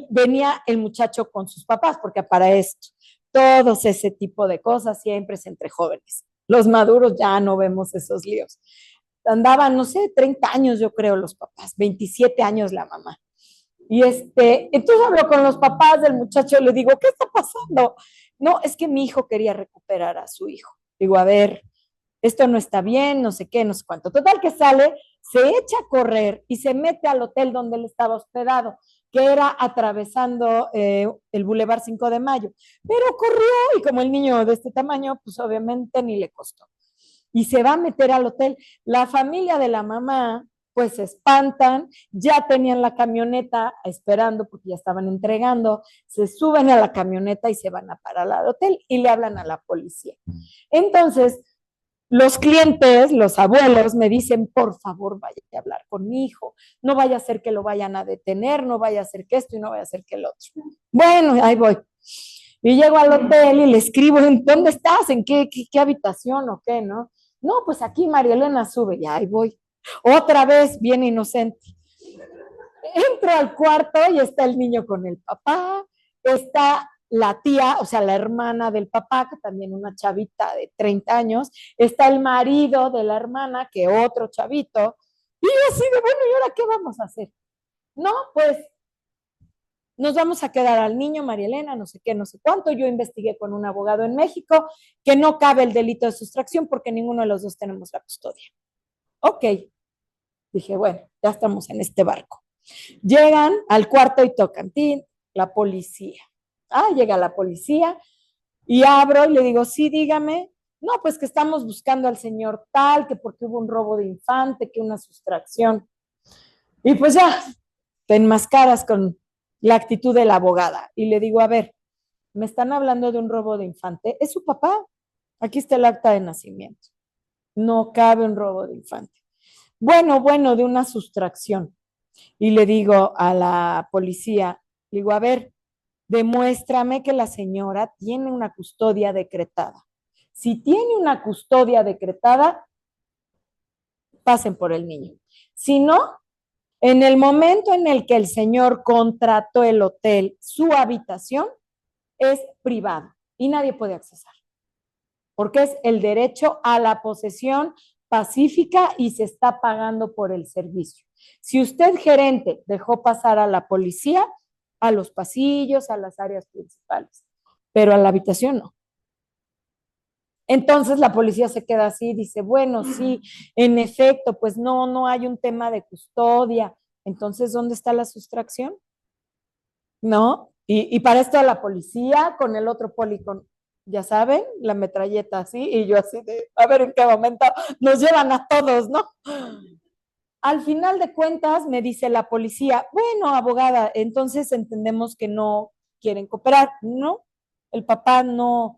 venía el muchacho con sus papás, porque para esto, todos ese tipo de cosas siempre es entre jóvenes. Los maduros ya no vemos esos líos. Andaban, no sé, 30 años yo creo los papás, 27 años la mamá. Y entonces hablo con los papás del muchacho y le digo, ¿qué está pasando? No, es que mi hijo quería recuperar a su hijo. Digo, a ver, esto no está bien, no sé qué, no sé cuánto. Total que sale, se echa a correr y se mete al hotel donde él estaba hospedado, que era atravesando el Boulevard 5 de Mayo. Pero corrió y como el niño de este tamaño, pues obviamente ni le costó. Y se va a meter al hotel. La familia de la mamá pues se espantan, ya tenían la camioneta esperando porque ya estaban entregando, se suben a la camioneta y se van a parar al hotel y le hablan a la policía. Entonces, los clientes, los abuelos me dicen, por favor, vaya a hablar con mi hijo, no vaya a ser que lo vayan a detener, no vaya a ser que esto y no vaya a ser que el otro. Bueno, ahí voy. Y llego al hotel y le escribo, ¿dónde estás? ¿En qué habitación o qué, no? No, pues aquí María Elena sube, y ahí voy. Otra vez, bien inocente. Entro al cuarto y está el niño con el papá, está la tía, o sea, la hermana del papá, que también una chavita de 30 años, está el marido de la hermana, que otro chavito, y yo así de, bueno, ¿y ahora qué vamos a hacer? No, pues nos vamos a quedar al niño, María Elena, no sé qué, no sé cuánto. Yo investigué con un abogado en México que no cabe el delito de sustracción porque ninguno de los dos tenemos la custodia. Ok, dije, bueno, ya estamos en este barco. Llegan al cuarto y tocan, ¡tin!, la policía. Llega la policía, Y abro y le digo, sí, dígame. No, pues que estamos buscando al señor tal, que porque hubo un robo de infante, que una sustracción. Y pues ya, te enmascaras con la actitud de la abogada. Y le digo, a ver, me están hablando de un robo de infante. Es su papá. Aquí está el acta de nacimiento. No cabe un robo de infante. Bueno, de una sustracción. Y le digo a la policía, le digo, a ver, demuéstrame que la señora tiene una custodia decretada. Si tiene una custodia decretada, pasen por el niño. Si no, en el momento en el que el señor contrató el hotel, su habitación es privada y nadie puede accesar, porque es el derecho a la posesión pacífica y se está pagando por el servicio. Si usted, gerente, dejó pasar a la policía, a los pasillos, a las áreas principales, pero a la habitación no. Entonces la policía se queda así, dice, bueno, sí, en efecto, pues no hay un tema de custodia. Entonces, ¿dónde está la sustracción? ¿No? Y para esto la policía con el otro poli con, ya saben, la metralleta así, y yo así de, a ver en qué momento nos llevan a todos, ¿no? Al final de cuentas me dice la policía, bueno, abogada, entonces entendemos que no quieren cooperar, ¿no? El papá no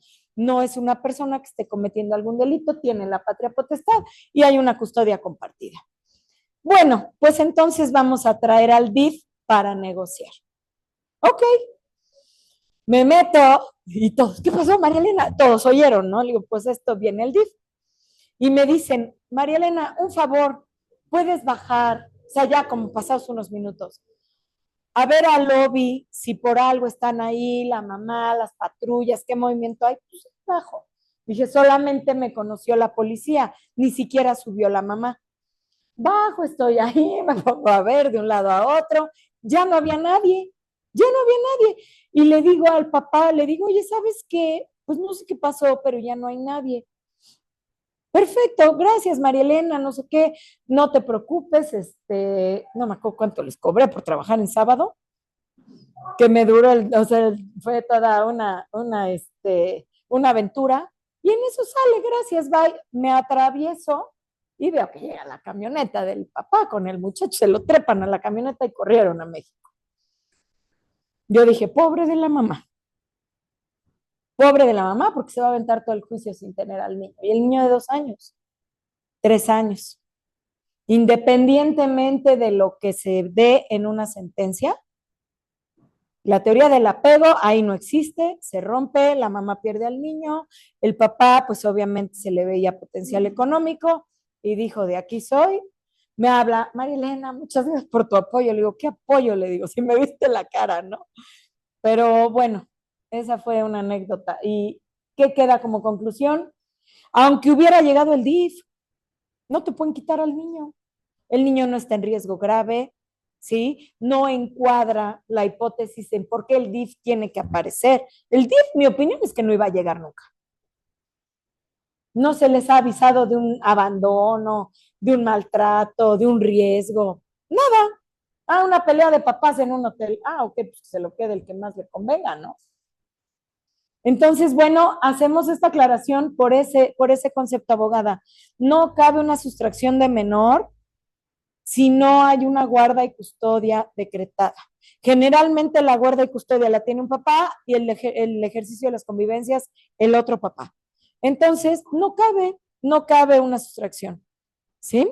es una persona que esté cometiendo algún delito, tiene la patria potestad y hay una custodia compartida. Bueno, pues entonces vamos a traer al DIF para negociar. Ok, me meto y todos, ¿qué pasó, María Elena? Todos oyeron, ¿no? Le digo, pues esto viene el DIF. Y me dicen, María Elena, un favor, puedes bajar, o sea, ya como pasados unos minutos, a ver al lobby si por algo están ahí, la mamá, las patrullas, qué movimiento hay, pues bajo. Dije, solamente me conoció la policía, ni siquiera subió la mamá. Bajo, estoy ahí, me pongo a ver de un lado a otro, ya no había nadie, ya no había nadie. Y le digo al papá, le digo, oye, ¿sabes qué? Pues no sé qué pasó, pero ya no hay nadie. Perfecto, gracias María Elena, no sé qué, no te preocupes, no me acuerdo cuánto les cobré por trabajar en sábado, que me duró, o sea, fue toda una aventura, y en eso sale, gracias, bye, me atravieso y veo que llega la camioneta del papá con el muchacho, se lo trepan a la camioneta y corrieron a México. Yo dije, pobre de la mamá, porque se va a aventar todo el juicio sin tener al niño, y el niño de 2 años, 3 años. Independientemente de lo que se dé en una sentencia, la teoría del apego ahí no existe, se rompe, la mamá pierde al niño, el papá pues obviamente se le veía potencial económico y dijo, de aquí soy. Me habla, María Elena, muchas gracias por tu apoyo. Le digo, ¿qué apoyo? Le digo, si me viste la cara, ¿no? Pero bueno, esa fue una anécdota. ¿Y qué queda como conclusión? Aunque hubiera llegado el DIF, no te pueden quitar al niño. El niño no está en riesgo grave, ¿sí? No encuadra la hipótesis en por qué el DIF tiene que aparecer. El DIF, mi opinión es que no iba a llegar nunca. No se les ha avisado de un abandono, de un maltrato, de un riesgo, nada. Ah, una pelea de papás en un hotel. Ah, ok, pues se lo quede el que más le convenga, ¿no? Entonces, bueno, hacemos esta aclaración por ese concepto, abogada. No cabe una sustracción de menor si no hay una guarda y custodia decretada. Generalmente la guarda y custodia la tiene un papá y el ejercicio de las convivencias el otro papá. Entonces, no cabe una sustracción. ¿Sí?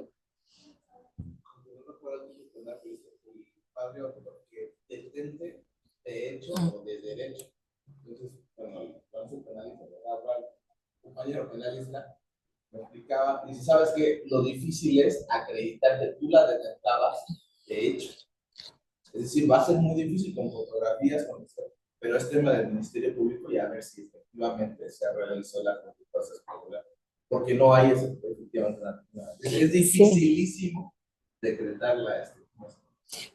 Detente de hecho o de derecho. Entonces, bueno, vamos a penalizar, compañero penalista me explicaba, y si sabes que lo difícil es acreditar que tú la detentabas de hecho. Es decir, va a ser muy difícil con fotografías, pero es tema del Ministerio Público y a ver si efectivamente se realizó la cosas, porque no hay ese efectivamente. Es dificilísimo decretarla.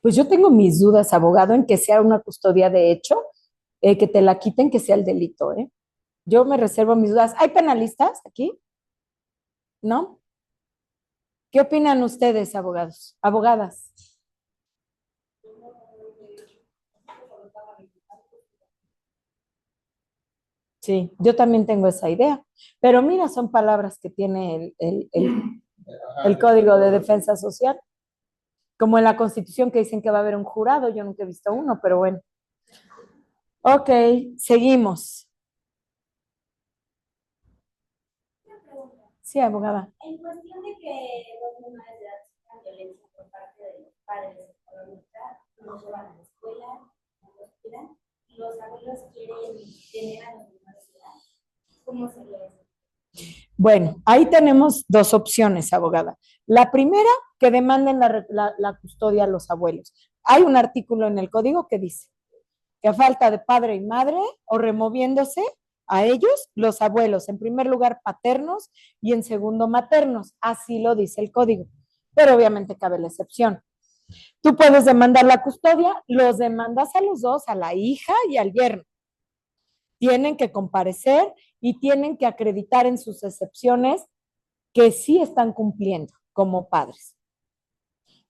Pues yo tengo mis dudas, abogado, en que sea una custodia de hecho, que te la quiten, que sea el delito, ¿eh? Yo me reservo mis dudas. ¿Hay penalistas aquí? ¿No? ¿Qué opinan ustedes, abogados? Abogadas. Sí, yo también tengo esa idea. Pero mira, son palabras que tiene el Código de Defensa Social, como en la Constitución que dicen que va a haber un jurado, yo nunca he visto uno, pero bueno. Ok, seguimos. Una pregunta. Sí, abogada. En cuestión de que los menores de edad sufran violencia por parte de los padres económica, los llevan a la escuela, los cuidan, y los abuelos quieren tener a los menores de edad, ¿cómo sería eso? Bueno, ahí tenemos dos opciones, abogada. La primera, que demanden la custodia a los abuelos. Hay un artículo en el código que dice que a falta de padre y madre o removiéndose a ellos, los abuelos, en primer lugar paternos y en segundo maternos. Así lo dice el código. Pero obviamente cabe la excepción. Tú puedes demandar la custodia, los demandas a los dos, a la hija y al yerno. Tienen que comparecer y tienen que acreditar en sus excepciones que sí están cumpliendo como padres.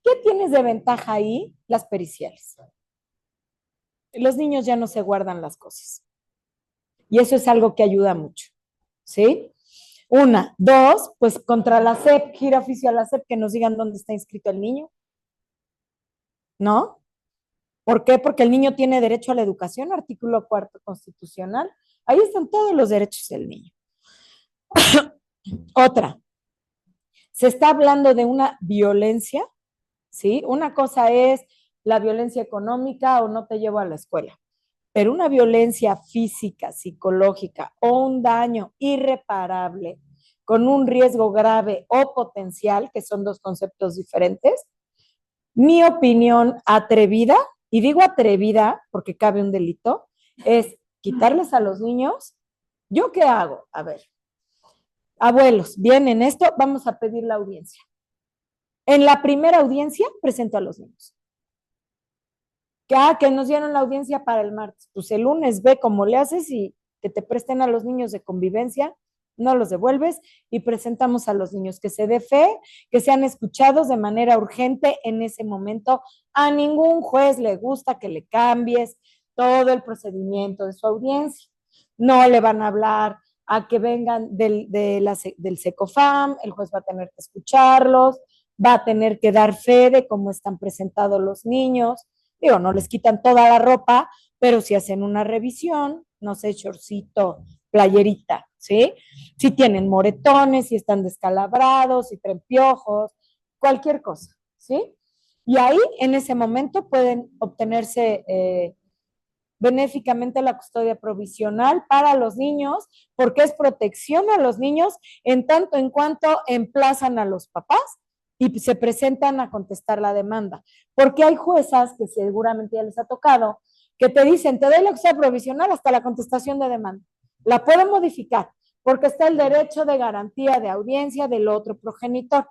¿Qué tienes de ventaja ahí? Las periciales. Los niños ya no se guardan las cosas. Y eso es algo que ayuda mucho. ¿Sí? Una. Dos, pues contra la SEP, gira oficio a la SEP que nos digan dónde está inscrito el niño. ¿No? ¿Por qué? Porque el niño tiene derecho a la educación, artículo 4 constitucional. Ahí están todos los derechos del niño. Otra, se está hablando de una violencia, ¿sí? Una cosa es la violencia económica o no te llevo a la escuela, pero una violencia física, psicológica o un daño irreparable con un riesgo grave o potencial, que son dos conceptos diferentes, mi opinión atrevida, y digo atrevida porque cabe un delito, es quitarles a los niños. ¿Yo qué hago? A ver, abuelos, vienen esto, vamos a pedir la audiencia. En la primera audiencia presento a los niños. Que nos dieron la audiencia para el martes. Pues el lunes ve cómo le haces y que te presten a los niños de convivencia, no los devuelves y presentamos a los niños que se dé fe, que sean escuchados de manera urgente en ese momento. A ningún juez le gusta que le cambies todo el procedimiento de su audiencia. No le van a hablar a que vengan del SECOFAM, el juez va a tener que escucharlos, va a tener que dar fe de cómo están presentados los niños. Digo, no les quitan toda la ropa, pero si hacen una revisión, no sé, shortcito, playerita, ¿sí? Si tienen moretones, si están descalabrados, si traen piojos, cualquier cosa, ¿sí? Y ahí, en ese momento, pueden obtenerse benéficamente la custodia provisional para los niños, porque es protección a los niños en tanto en cuanto emplazan a los papás y se presentan a contestar la demanda. Porque hay juezas que seguramente ya les ha tocado, que te dicen, te doy la custodia provisional hasta la contestación de demanda. La puedo modificar, porque está el derecho de garantía de audiencia del otro progenitor.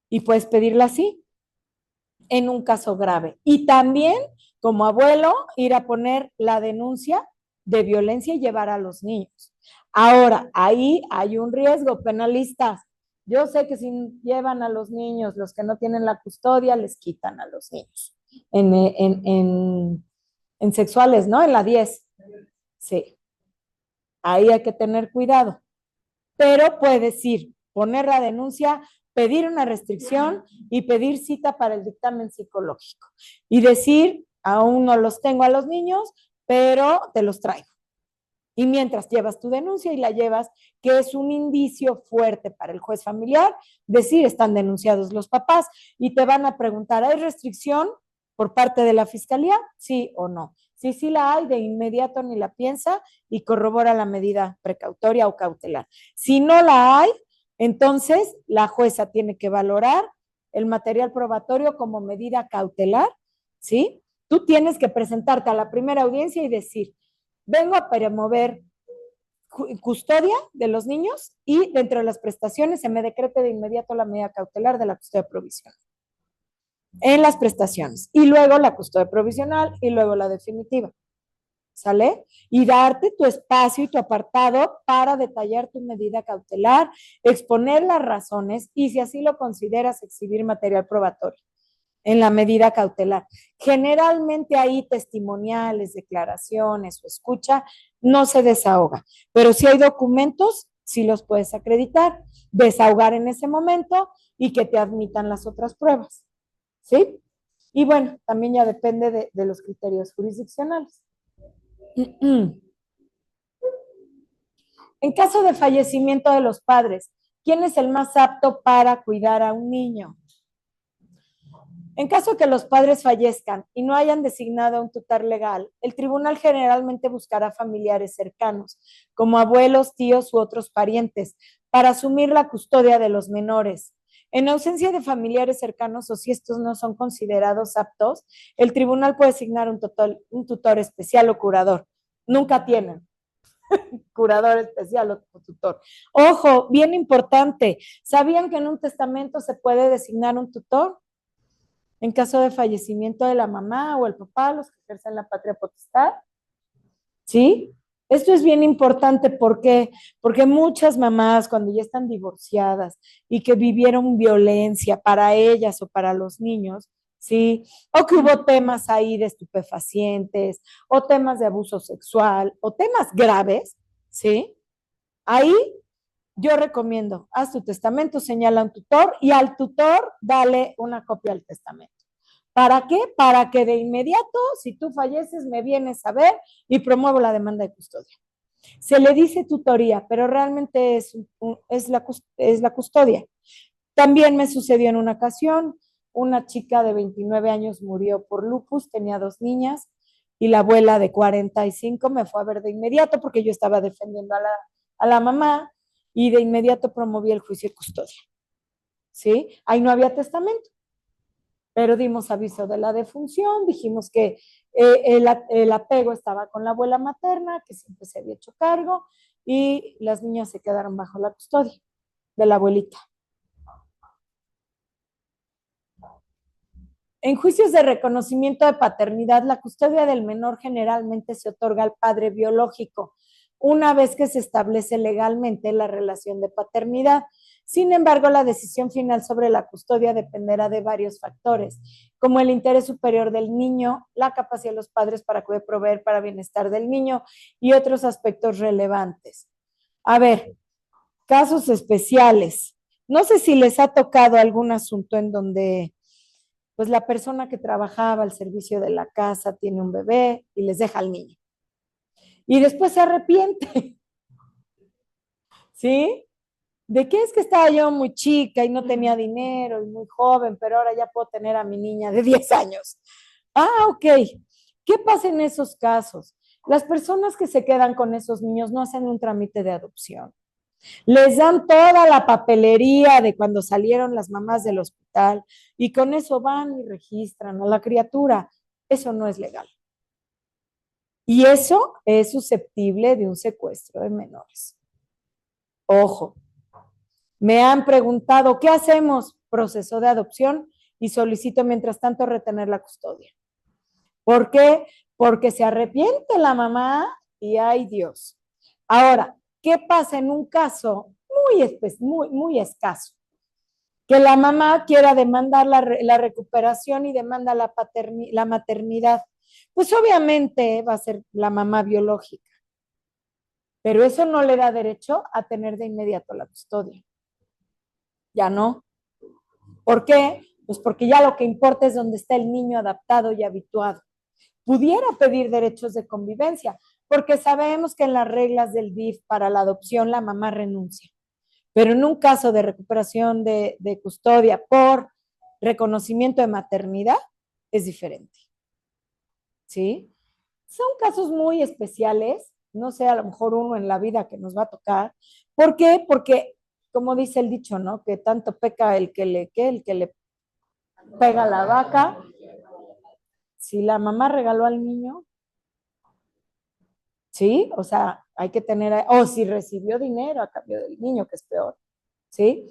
Y puedes pedirla así, en un caso grave. Y también, como abuelo, ir a poner la denuncia de violencia y llevar a los niños. Ahora, ahí hay un riesgo, penalistas. Yo sé que si llevan a los niños, los que no tienen la custodia, les quitan a los niños. En sexuales, ¿no? En la 10. Sí. Ahí hay que tener cuidado. Pero puedes ir, poner la denuncia, pedir una restricción y pedir cita para el dictamen psicológico. Y decir, aún no los tengo a los niños, pero te los traigo. Y mientras llevas tu denuncia y la llevas, que es un indicio fuerte para el juez familiar, decir, están denunciados los papás y te van a preguntar, ¿hay restricción por parte de la fiscalía? Sí o no. Si sí la hay, de inmediato ni la piensa y corrobora la medida precautoria o cautelar. Si no la hay, entonces la jueza tiene que valorar el material probatorio como medida cautelar, ¿sí? Tú tienes que presentarte a la primera audiencia y decir, vengo a promover custodia de los niños y dentro de las prestaciones se me decrete de inmediato la medida cautelar de la custodia provisional. En las prestaciones. Y luego la custodia provisional y luego la definitiva. ¿Sale? Y darte tu espacio y tu apartado para detallar tu medida cautelar, exponer las razones y si así lo consideras, exhibir material probatorio. en la medida cautelar. Generalmente ahí testimoniales, declaraciones o escucha no se desahoga, pero si hay documentos, sí los puedes acreditar, desahogar en ese momento y que te admitan las otras pruebas, ¿sí? Y bueno, también ya depende de los criterios jurisdiccionales. En caso de fallecimiento de los padres, ¿quién es el más apto para cuidar a un niño? En caso que los padres fallezcan y no hayan designado a un tutor legal, el tribunal generalmente buscará familiares cercanos, como abuelos, tíos u otros parientes, para asumir la custodia de los menores. En ausencia de familiares cercanos o si estos no son considerados aptos, el tribunal puede asignar un tutor especial o curador. Nunca tienen curador especial o tutor. Ojo, bien importante, ¿sabían que en un testamento se puede designar un tutor? En caso de fallecimiento de la mamá o el papá, los que ejercen la patria potestad. ¿Sí? Esto es bien importante porque muchas mamás cuando ya están divorciadas y que vivieron violencia para ellas o para los niños, ¿sí? O que hubo temas ahí de estupefacientes o temas de abuso sexual o temas graves, ¿sí? Ahí yo recomiendo, haz tu testamento, señala a un tutor y al tutor dale una copia del testamento. ¿Para qué? Para que de inmediato, si tú falleces, me vienes a ver y promuevo la demanda de custodia. Se le dice tutoría, pero realmente es la custodia. También me sucedió en una ocasión, una chica de 29 años murió por lupus, tenía 2 niñas y la abuela de 45 me fue a ver de inmediato porque yo estaba defendiendo a la mamá y de inmediato promoví el juicio de custodia. ¿Sí? Ahí no había testamento, pero dimos aviso de la defunción, dijimos que el apego estaba con la abuela materna, que siempre se había hecho cargo, y las niñas se quedaron bajo la custodia de la abuelita. En juicios de reconocimiento de paternidad, la custodia del menor generalmente se otorga al padre biológico, una vez que se establece legalmente la relación de paternidad. Sin embargo, la decisión final sobre la custodia dependerá de varios factores, como el interés superior del niño, la capacidad de los padres para poder proveer para bienestar del niño y otros aspectos relevantes. A ver, casos especiales. No sé si les ha tocado algún asunto en donde pues la persona que trabajaba al servicio de la casa tiene un bebé y les deja al niño. Y después se arrepiente. ¿Sí? ¿De qué es que estaba yo muy chica y no tenía dinero y muy joven, pero ahora ya puedo tener a mi niña de 10 años? Ah, ok. ¿Qué pasa en esos casos? Las personas que se quedan con esos niños no hacen un trámite de adopción. Les dan toda la papelería de cuando salieron las mamás del hospital y con eso van y registran a la criatura. Eso no es legal. Y eso es susceptible de un secuestro de menores. Ojo, me han preguntado, ¿qué hacemos? Proceso de adopción y solicito mientras tanto retener la custodia. ¿Por qué? Porque se arrepiente la mamá y ay Dios. Ahora, ¿qué pasa en un caso muy escaso? Que la mamá quiera demandar la recuperación y demanda la maternidad. Pues obviamente va a ser la mamá biológica, pero eso no le da derecho a tener de inmediato la custodia. Ya no. ¿Por qué? Pues porque ya lo que importa es dónde está el niño adaptado y habituado. Pudiera pedir derechos de convivencia, porque sabemos que en las reglas del DIF para la adopción la mamá renuncia. Pero en un caso de recuperación de custodia por reconocimiento de maternidad, es diferente. ¿Sí? Son casos muy especiales, no sé, a lo mejor uno en la vida que nos va a tocar. ¿Por qué? Porque, como dice el dicho, ¿no? Que tanto peca el que le pega a la vaca. Si la mamá regaló al niño, ¿sí? O sea, hay que tener, o si recibió dinero a cambio del niño, que es peor, ¿sí?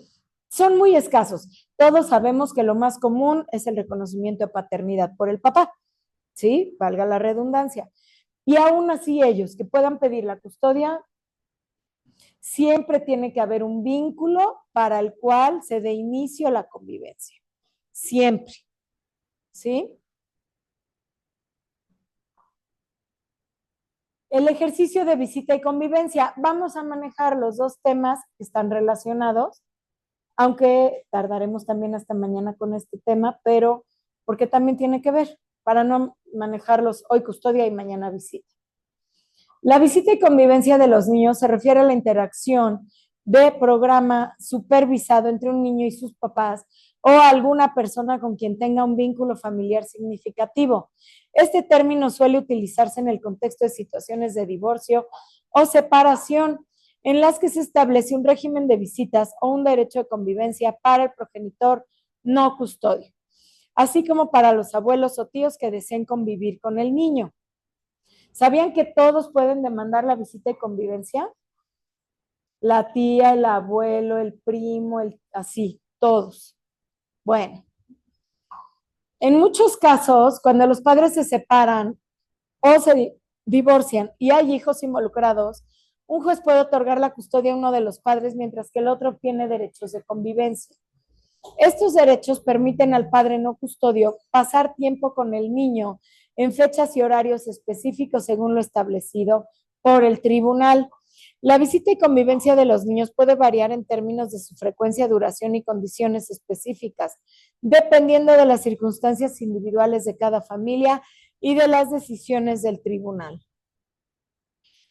Son muy escasos. Todos sabemos que lo más común es el reconocimiento de paternidad por el papá, ¿sí? Valga la redundancia. Y aún así ellos que puedan pedir la custodia, siempre tiene que haber un vínculo para el cual se dé inicio a la convivencia. Siempre. ¿sí? El ejercicio de visita y convivencia. Vamos a manejar los dos temas que están relacionados, aunque tardaremos también hasta mañana con este tema, pero porque también tiene que ver, para no manejarlos hoy custodia y mañana visita. La visita y convivencia de los niños se refiere a la interacción de programa supervisado entre un niño y sus papás o alguna persona con quien tenga un vínculo familiar significativo. Este término suele utilizarse en el contexto de situaciones de divorcio o separación en las que se establece un régimen de visitas o un derecho de convivencia para el progenitor no custodio, así como para los abuelos o tíos que deseen convivir con el niño. ¿Sabían que todos pueden demandar la visita y convivencia? La tía, el abuelo, el primo, así, todos. Bueno, en muchos casos, cuando los padres se separan o se divorcian y hay hijos involucrados, un juez puede otorgar la custodia a uno de los padres mientras que el otro tiene derechos de convivencia. Estos derechos permiten al padre no custodio pasar tiempo con el niño en fechas y horarios específicos según lo establecido por el tribunal. La visita y convivencia de los niños puede variar en términos de su frecuencia, duración y condiciones específicas, dependiendo de las circunstancias individuales de cada familia y de las decisiones del tribunal.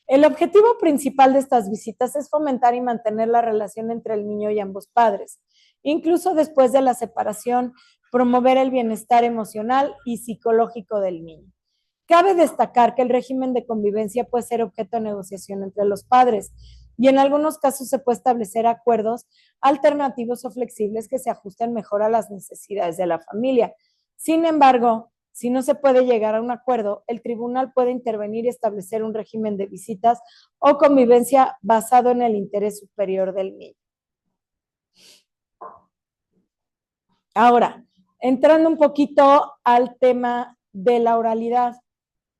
El objetivo principal de estas visitas es fomentar y mantener la relación entre el niño y ambos padres. Incluso después de la separación, promover el bienestar emocional y psicológico del niño. Cabe destacar que el régimen de convivencia puede ser objeto de negociación entre los padres y en algunos casos se puede establecer acuerdos alternativos o flexibles que se ajusten mejor a las necesidades de la familia. Sin embargo, si no se puede llegar a un acuerdo, el tribunal puede intervenir y establecer un régimen de visitas o convivencia basado en el interés superior del niño. Ahora, entrando un poquito al tema de la oralidad,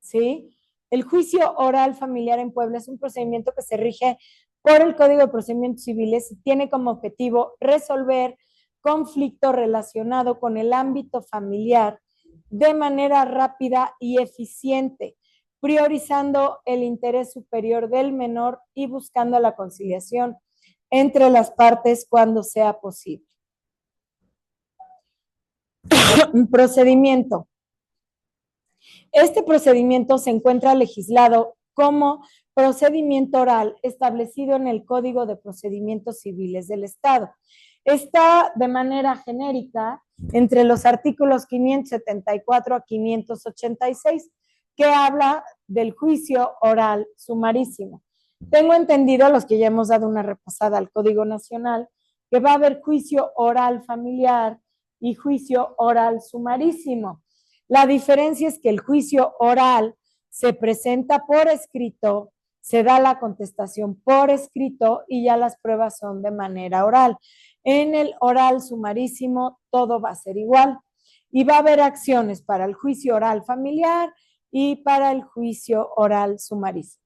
¿sí? El juicio oral familiar en Puebla es un procedimiento que se rige por el Código de Procedimientos Civiles y tiene como objetivo resolver conflicto relacionado con el ámbito familiar de manera rápida y eficiente, priorizando el interés superior del menor y buscando la conciliación entre las partes cuando sea posible. Procedimiento. Este procedimiento se encuentra legislado como procedimiento oral establecido en el Código de Procedimientos Civiles del Estado. Está de manera genérica entre los artículos 574 a 586, que habla del juicio oral sumarísimo. Tengo entendido, los que ya hemos dado una repasada al Código Nacional, que va a haber juicio oral familiar y juicio oral sumarísimo. La diferencia es que el juicio oral se presenta por escrito, se da la contestación por escrito y ya las pruebas son de manera oral. En el oral sumarísimo todo va a ser igual y va a haber acciones para el juicio oral familiar y para el juicio oral sumarísimo.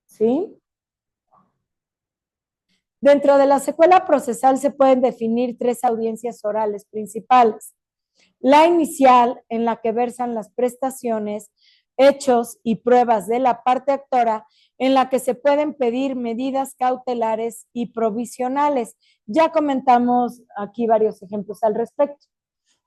¿Sí? Dentro de la secuela procesal se pueden definir 3 audiencias orales principales. La inicial, en la que versan las prestaciones, hechos y pruebas de la parte actora, en la que se pueden pedir medidas cautelares y provisionales. Ya comentamos aquí varios ejemplos al respecto.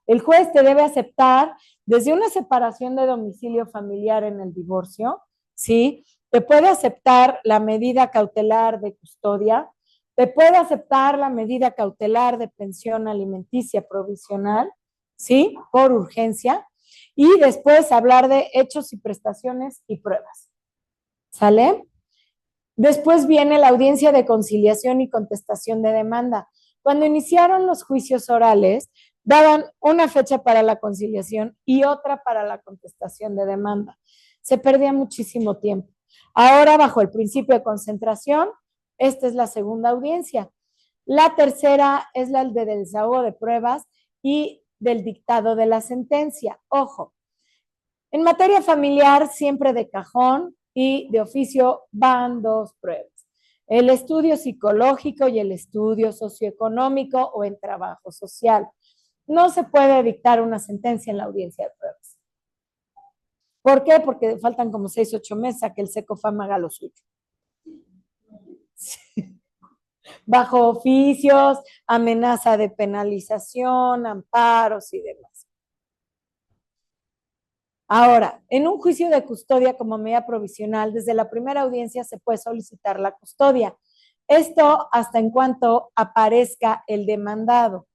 El juez te debe aceptar desde una separación de domicilio familiar en el divorcio, ¿sí? Te puede aceptar la medida cautelar de custodia, te puede aceptar la medida cautelar de pensión alimenticia provisional, ¿sí? Por urgencia, y después hablar de hechos y prestaciones y pruebas. ¿Sale? Después viene la audiencia de conciliación y contestación de demanda. Cuando iniciaron los juicios orales, daban una fecha para la conciliación y otra para la contestación de demanda. Se perdía muchísimo tiempo. Ahora, bajo el principio de concentración, esta es la segunda audiencia. La tercera es la de desahogo de pruebas y del dictado de la sentencia. Ojo, en materia familiar siempre de cajón y de oficio van 2 pruebas. El estudio psicológico y el estudio socioeconómico o en trabajo social. no se puede dictar una sentencia en la audiencia de pruebas. ¿Por qué? Porque faltan como 6, 8 meses a que el SECOFAM haga lo suyo. Sí. Bajo oficios, amenaza de penalización, amparos y demás. Ahora, en un juicio de custodia como medida provisional, desde la primera audiencia se puede solicitar la custodia. Esto hasta en cuanto aparezca el demandado.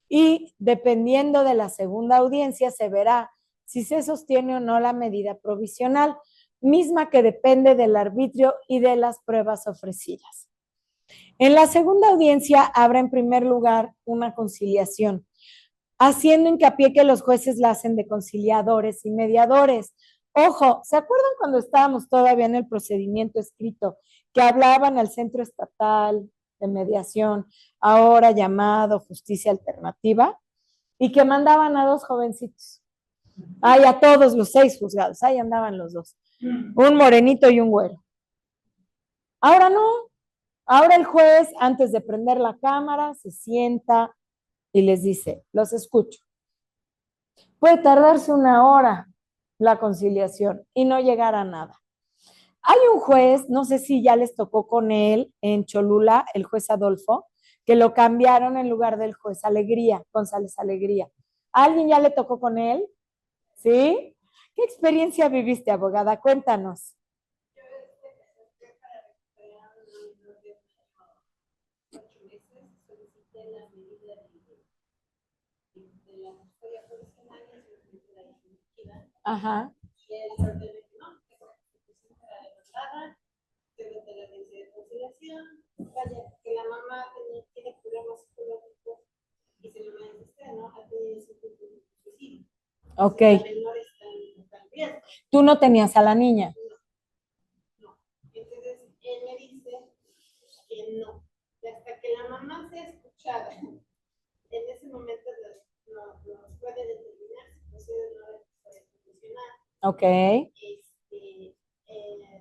Y dependiendo de la segunda audiencia se verá si se sostiene o no la medida provisional, misma que depende del arbitrio y de las pruebas ofrecidas. En la segunda audiencia habrá en primer lugar una conciliación, haciendo hincapié que los jueces la hacen de conciliadores y mediadores. Ojo, ¿se acuerdan cuando estábamos todavía en el procedimiento escrito que hablaban al Centro Estatal de Mediación, ahora llamado Justicia Alternativa, y que mandaban a 2 jovencitos? Ay, a todos los 6 juzgados, ahí andaban los 2, un morenito y un güero. Ahora no, ahora el juez, antes de prender la cámara, se sienta y les dice, los escucho. Puede tardarse 1 hora la conciliación y no llegar a nada. Hay un juez, no sé si ya les tocó con él en Cholula, el juez Adolfo, que lo cambiaron en lugar del juez Alegría, González Alegría. ¿A alguien ya le tocó con él? ¿Sí? ¿Qué experiencia viviste, abogada? Cuéntanos. Ajá. Que la mamá tiene problemas psicológicos y se lo manifesté, ¿no? Ha tenido suicidio. Ok. La menor está en riesgo. ¿Tú no tenías a la niña? No. Entonces, él me dice que no. Y hasta que la mamá sea escuchada, en ese momento nos puede determinar si procede o no la custodia profesional. Ok.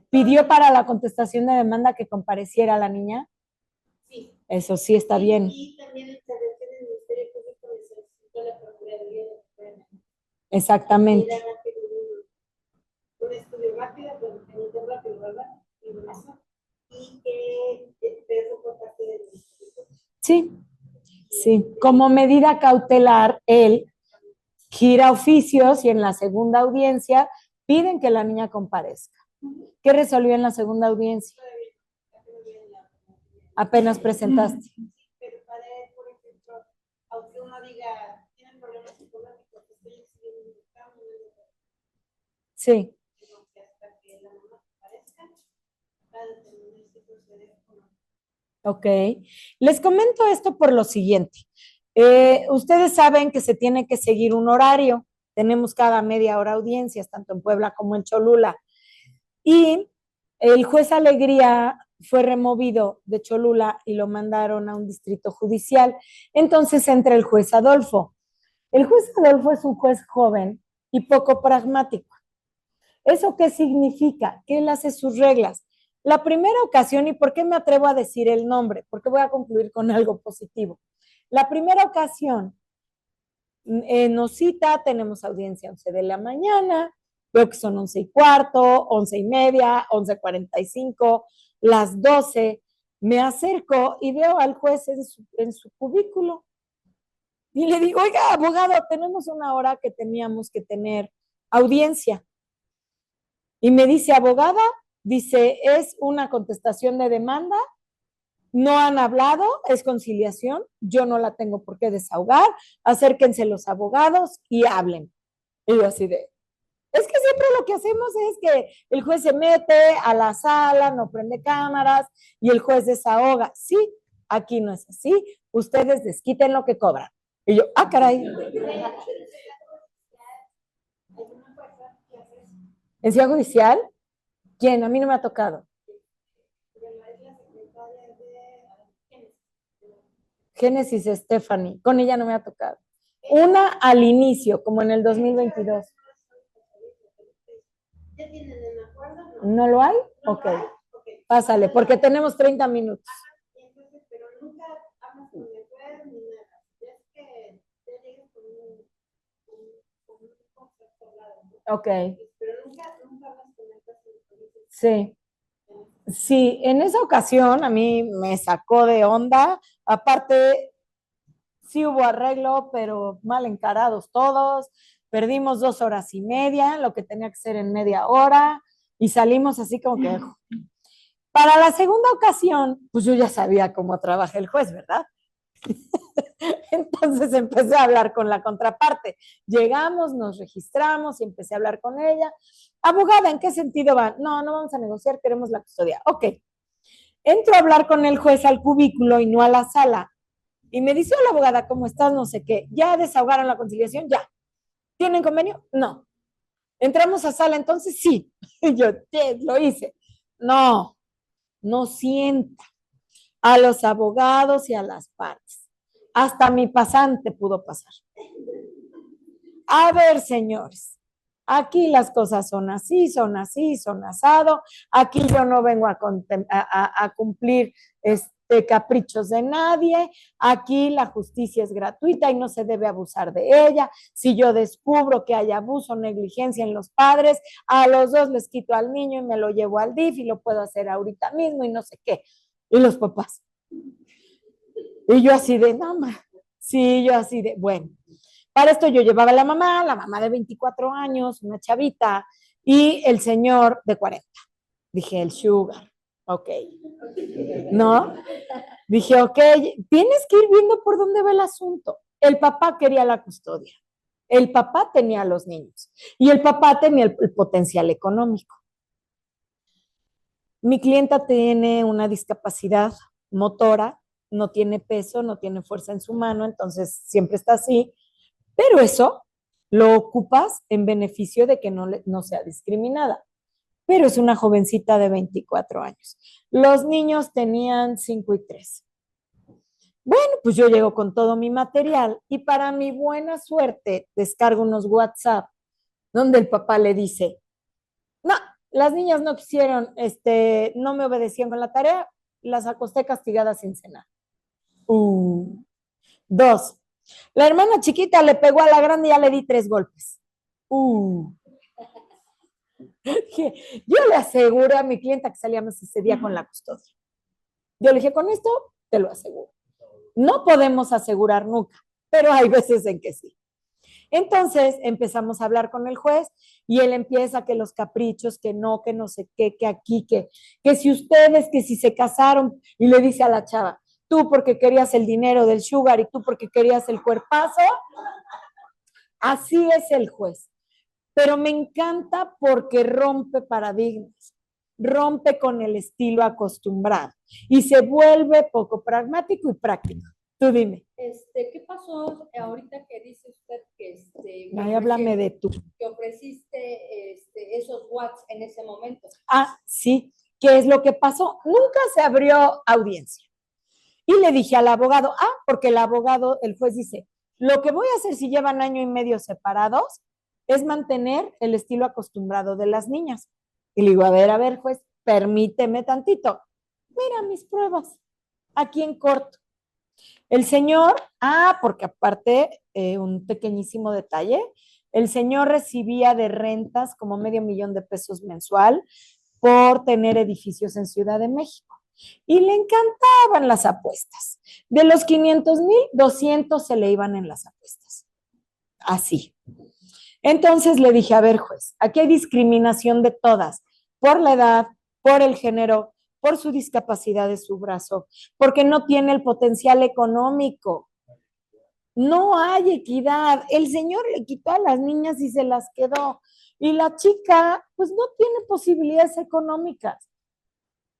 ¿Pidió para la contestación de demanda que compareciera la niña? Sí. Eso sí está bien. Y también la intervención del Ministerio Público le solicitó la Procuraduría de la Mujer. Exactamente. Era rápido, un estudio rápido, pero rápido, ¿verdad? Y que eso por parte del Ministerio Público. Sí, sí. Como medida cautelar, él gira oficios y en la segunda audiencia piden que la niña comparezca. ¿Qué resolvió en la segunda audiencia? Apenas presentaste. Pero para él, por ejemplo, aunque uno diga, tienen problemas psicológicos, estoy exhibiendo un cambio, Sí. hasta que la mamá aparezca, va a determinar si procede o no. Ok. Les comento esto por lo siguiente. Ustedes saben que se tiene que seguir un horario. Tenemos cada media hora audiencias, tanto en Puebla como en Cholula. Y el juez Alegría fue removido de Cholula y lo mandaron a un distrito judicial. Entonces entra el juez Adolfo. El juez Adolfo es un juez joven y poco pragmático. ¿Eso qué significa? Que él hace sus reglas. La primera ocasión, ¿y por qué me atrevo a decir el nombre? Porque voy a concluir con algo positivo. La primera ocasión nos cita, tenemos audiencia 11 de la mañana, veo que son 11:15, 11:30, 11:45, las 12. Me acerco y veo al juez en su cubículo. Y le digo, oiga, abogado, tenemos 1 hora que teníamos que tener audiencia. Y me dice, abogada, dice, es una contestación de demanda, no han hablado, es conciliación, yo no la tengo por qué desahogar, acérquense los abogados y hablen. Y yo así de, es que siempre lo que hacemos es que el juez se mete a la sala, no prende cámaras y el juez desahoga. Sí, aquí no es así, ustedes desquiten lo que cobran. Y yo, ah, caray. ¿En ciudad judicial? ¿Quién? A mí no me ha tocado. Génesis Stephanie, con ella no me ha tocado. Una al inicio, como en el 2022. ¿Ya tienen un acuerdo? ¿No lo hay? Ok. Pásale, porque tenemos 30 minutos. Entonces, pero nunca hablas con el juez ni nada. Es que ya llegues con Ok, pero nunca más comentas lo que dices. sí. Sí, en esa ocasión a mí me sacó de onda. Aparte, sí hubo arreglo, pero mal encarados todos. Perdimos 2 horas y media, lo que tenía que ser en media hora, y salimos así como que... Para la segunda ocasión, pues yo ya sabía cómo trabaja el juez, ¿verdad? Entonces empecé a hablar con la contraparte. Llegamos, nos registramos y empecé a hablar con ella. Abogada, ¿en qué sentido va? No, no vamos a negociar, queremos la custodia. Ok. Entro a hablar con el juez al cubículo y no a la sala. Y me dice, hola abogada, ¿cómo estás? No sé qué. ¿Ya desahogaron la conciliación? Ya. ¿Tienen convenio? No. ¿Entramos a sala entonces? Sí. Y yo, lo hice. No, no sienta a los abogados y a las partes. Hasta mi pasante pudo pasar. A ver, señores, aquí las cosas son así, son asado. Aquí yo no vengo a cumplir caprichos de nadie. Aquí la justicia es gratuita y no se debe abusar de ella. Si yo descubro que hay abuso o negligencia en los padres, a los dos les quito al niño y me lo llevo al DIF y lo puedo hacer ahorita mismo y no sé qué. Y los papás. Y yo así de, no, sí, yo así de, bueno. Para esto yo llevaba a la mamá de 24 años, una chavita, y el señor de 40. Dije, el sugar, ok. ¿No? Dije, ok, tienes que ir viendo por dónde va el asunto. El papá quería la custodia. El papá tenía a los niños. Y el papá tenía el potencial económico. Mi clienta tiene una discapacidad motora, no tiene peso, no tiene fuerza en su mano, entonces siempre está así. Pero eso lo ocupas en beneficio de que no sea discriminada. Pero es una jovencita de 24 años. Los niños tenían 5 y 3. Bueno, pues yo llego con todo mi material y para mi buena suerte descargo unos WhatsApp donde el papá le dice, no, las niñas no quisieron, no me obedecían con la tarea, las acosté castigadas sin cenar. 2, la hermana chiquita le pegó a la grande y ya le di 3 golpes. Yo le aseguro a mi clienta que salíamos ese día con la custodia. Yo le dije, con esto te lo aseguro. No podemos asegurar nunca, pero hay veces en que sí. Entonces empezamos a hablar con el juez y él empieza que los caprichos, que no sé qué, que aquí, que si ustedes, que si se casaron, y le dice a la chava, tú porque querías el dinero del sugar y tú porque querías el cuerpazo. Así es el juez. Pero me encanta porque rompe paradigmas, rompe con el estilo acostumbrado y se vuelve poco pragmático y práctico. Tú dime. ¿Qué pasó ahorita que dice usted que Háblame de tú. que ofreciste esos watts en ese momento? Ah, sí. ¿Qué es lo que pasó? Nunca se abrió audiencia. Y le dije al abogado, porque el juez dice, lo que voy a hacer si llevan 1 año y medio separados es mantener el estilo acostumbrado de las niñas. Y le digo, a ver, juez, permíteme tantito. Mira mis pruebas, aquí en corto. El señor, porque aparte, un pequeñísimo detalle, el señor recibía de rentas como $500,000 mensual por tener edificios en Ciudad de México. Y le encantaban las apuestas. De los 500,000, 200 se le iban en las apuestas. Así. Entonces le dije, a ver, juez, aquí hay discriminación de todas, por la edad, por el género, por su discapacidad de su brazo, porque no tiene el potencial económico. No hay equidad. El señor le quitó a las niñas y se las quedó. Y la chica, pues no tiene posibilidades económicas.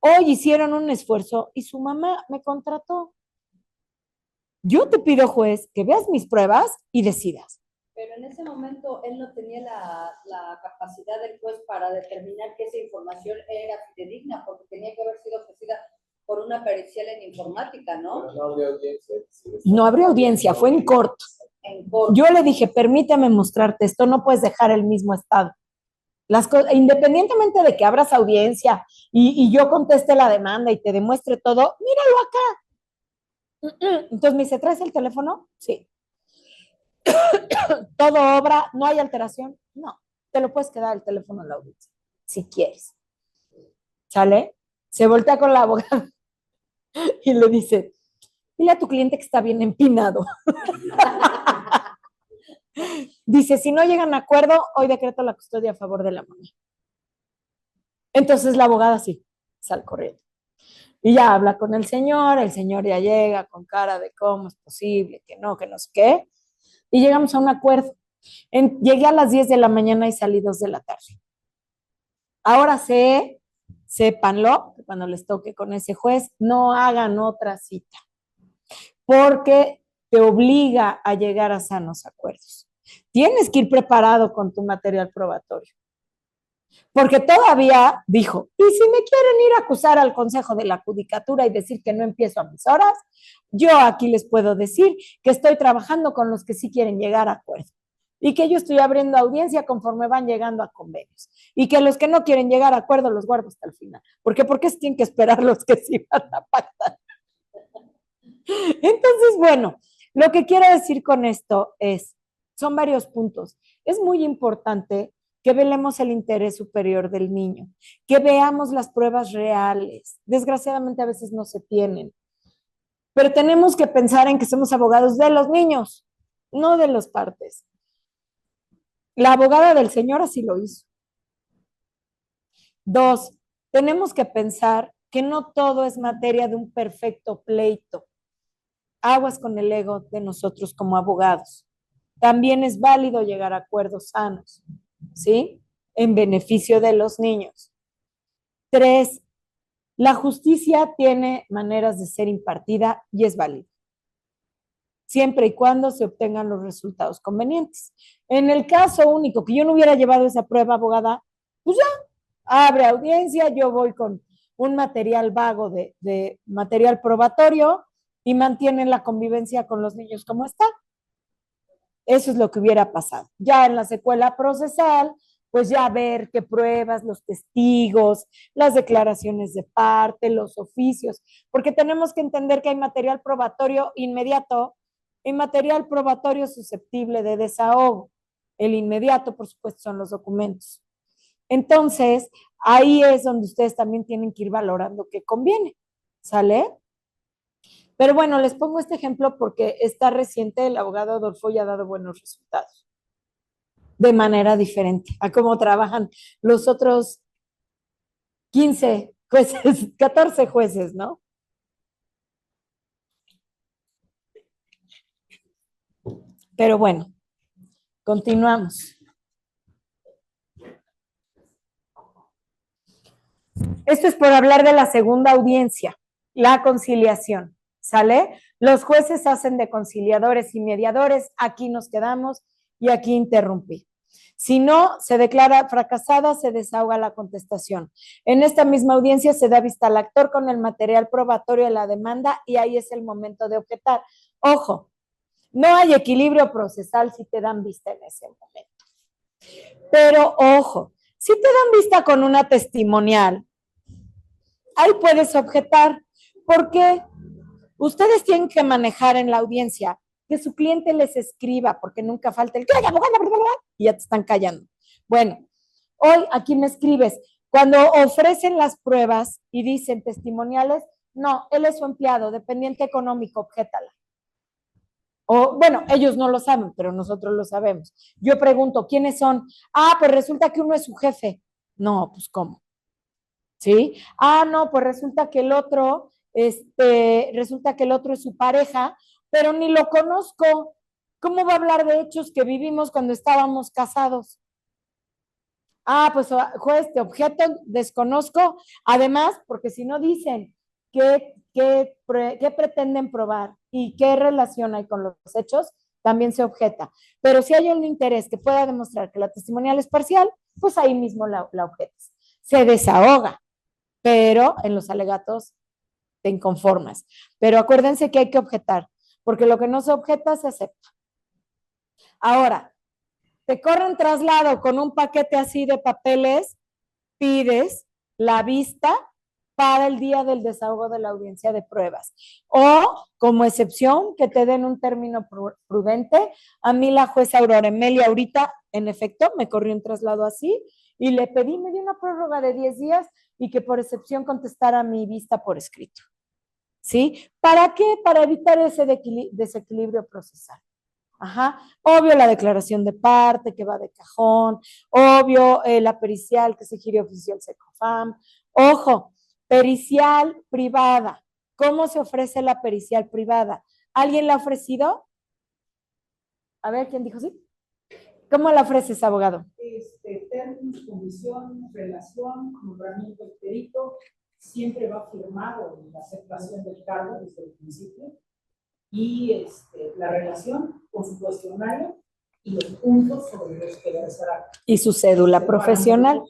Hoy hicieron un esfuerzo y su mamá me contrató. Yo te pido, juez, que veas mis pruebas y decidas. Pero en ese momento él no tenía la capacidad del juez para determinar que esa información era fidedigna, porque tenía que haber sido ofrecida por una pericial en informática, ¿no? No habría audiencia. No habría audiencia, fue en corto. Yo le dije, permíteme mostrarte esto, no puedes dejar el mismo estado. Independientemente de que abras audiencia y yo conteste la demanda y te demuestre todo, míralo acá. Entonces me dice, ¿traes el teléfono? Sí. ¿Todo obra? ¿No hay alteración? No. te lo puedes quedar el teléfono en la audiencia, si quieres. ¿Sale? Se voltea con la abogada y le dice, dile a tu cliente que está bien empinado. Dice, si no llegan a acuerdo, hoy decreto la custodia a favor de la mamá. Entonces la abogada sí, sale corriendo. Y ya habla con el señor ya llega con cara de cómo es posible, que no sé qué, y llegamos a un acuerdo. Llegué a las 10 de la mañana y salí 2 de la tarde. Ahora sépanlo, que cuando les toque con ese juez, no hagan otra cita, porque te obliga a llegar a sanos acuerdos. Tienes que ir preparado con tu material probatorio. Porque todavía dijo, y si me quieren ir a acusar al Consejo de la Judicatura y decir que no empiezo a mis horas, yo aquí les puedo decir que estoy trabajando con los que sí quieren llegar a acuerdo y que yo estoy abriendo audiencia conforme van llegando a convenios y que los que no quieren llegar a acuerdo los guardo hasta el final. ¿Por qué se tienen que esperar los que sí van a pactar? Entonces, bueno, lo que quiero decir con esto son varios puntos. Es muy importante que velemos el interés superior del niño, que veamos las pruebas reales. Desgraciadamente a veces no se tienen, pero tenemos que pensar en que somos abogados de los niños, no de las partes. La abogada del señor así lo hizo. 2, tenemos que pensar que no todo es materia de un perfecto pleito. Aguas con el ego de nosotros como abogados. También es válido llegar a acuerdos sanos, ¿sí? En beneficio de los niños. 3, la justicia tiene maneras de ser impartida y es válida, siempre y cuando se obtengan los resultados convenientes. En el caso único que yo no hubiera llevado esa prueba, abogada, pues ya, abre audiencia, yo voy con un material vago de material probatorio y mantienen la convivencia con los niños como está. Eso es lo que hubiera pasado. Ya en la secuela procesal, pues ya ver qué pruebas, los testigos, las declaraciones de parte, los oficios, porque tenemos que entender que hay material probatorio inmediato y material probatorio susceptible de desahogo. El inmediato, por supuesto, son los documentos. Entonces, ahí es donde ustedes también tienen que ir valorando qué conviene, ¿sale? Pero bueno, les pongo este ejemplo porque está reciente, el abogado Adolfo ya ha dado buenos resultados, de manera diferente a cómo trabajan los otros 15 jueces, 14 jueces, ¿no? Pero bueno, continuamos. Esto es por hablar de la segunda audiencia, la conciliación, ¿sale? Los jueces hacen de conciliadores y mediadores, aquí nos quedamos y aquí interrumpí. Si no se declara fracasada, se desahoga la contestación. En esta misma audiencia se da vista al actor con el material probatorio de la demanda y ahí es el momento de objetar. Ojo, no hay equilibrio procesal si te dan vista en ese momento. Pero ojo, si te dan vista con una testimonial, ahí puedes objetar, porque ustedes tienen que manejar en la audiencia que su cliente les escriba, porque nunca falta el y ya te están callando. Bueno, hoy aquí me escribes, cuando ofrecen las pruebas y dicen testimoniales, no, él es su empleado, dependiente económico, objetala. O, bueno, ellos no lo saben, pero nosotros lo sabemos. Yo pregunto, ¿quiénes son? Ah, pues resulta que uno es su jefe. No, pues ¿cómo? ¿Sí? Ah, no, pues resulta que el otro es su pareja, pero ni lo conozco. ¿Cómo va a hablar de hechos que vivimos cuando estábamos casados? Ah, pues juez, te objeto, desconozco. Además, porque si no dicen qué pretenden probar y qué relación hay con los hechos, también se objeta. Pero si hay un interés que pueda demostrar que la testimonial es parcial, pues ahí mismo la objetas. Se desahoga, pero en los alegatos te inconformas. Pero acuérdense que hay que objetar, porque lo que no se objeta se acepta. Ahora, te corren traslado con un paquete así de papeles, pides la vista para el día del desahogo de la audiencia de pruebas. O, como excepción, que te den un término prudente. A mí la jueza Aurora Emelia ahorita, en efecto, me corrió un traslado así y le pedí, me dio una prórroga de 10 días y que por excepción contestara mi vista por escrito. ¿Sí? ¿Para qué? Para evitar ese desequilibrio procesal. Ajá. Obvio la declaración de parte que va de cajón, obvio la pericial que se gire oficial SECOFAM. Ojo, pericial privada. ¿Cómo se ofrece la pericial privada? ¿Alguien la ha ofrecido? A ver, ¿quién dijo sí? ¿Cómo la ofreces, abogado? Términos, condición, relación, nombramiento del perito, siempre va firmado en la aceptación del cargo desde el principio, y la relación con su cuestionario y los puntos sobre los que versará. Y su cédula profesional.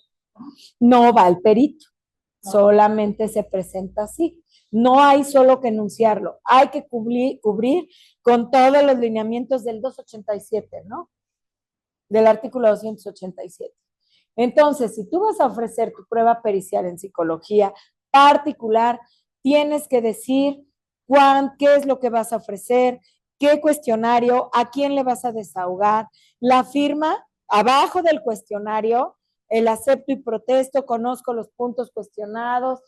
No va al perito, solamente se presenta así. No hay solo que enunciarlo, hay que cubrir con todos los lineamientos del 287, ¿no? Del artículo 287. Entonces, si tú vas a ofrecer tu prueba pericial en psicología particular, tienes que decir qué es lo que vas a ofrecer, qué cuestionario, a quién le vas a desahogar, la firma abajo del cuestionario, el acepto y protesto, conozco los puntos cuestionados,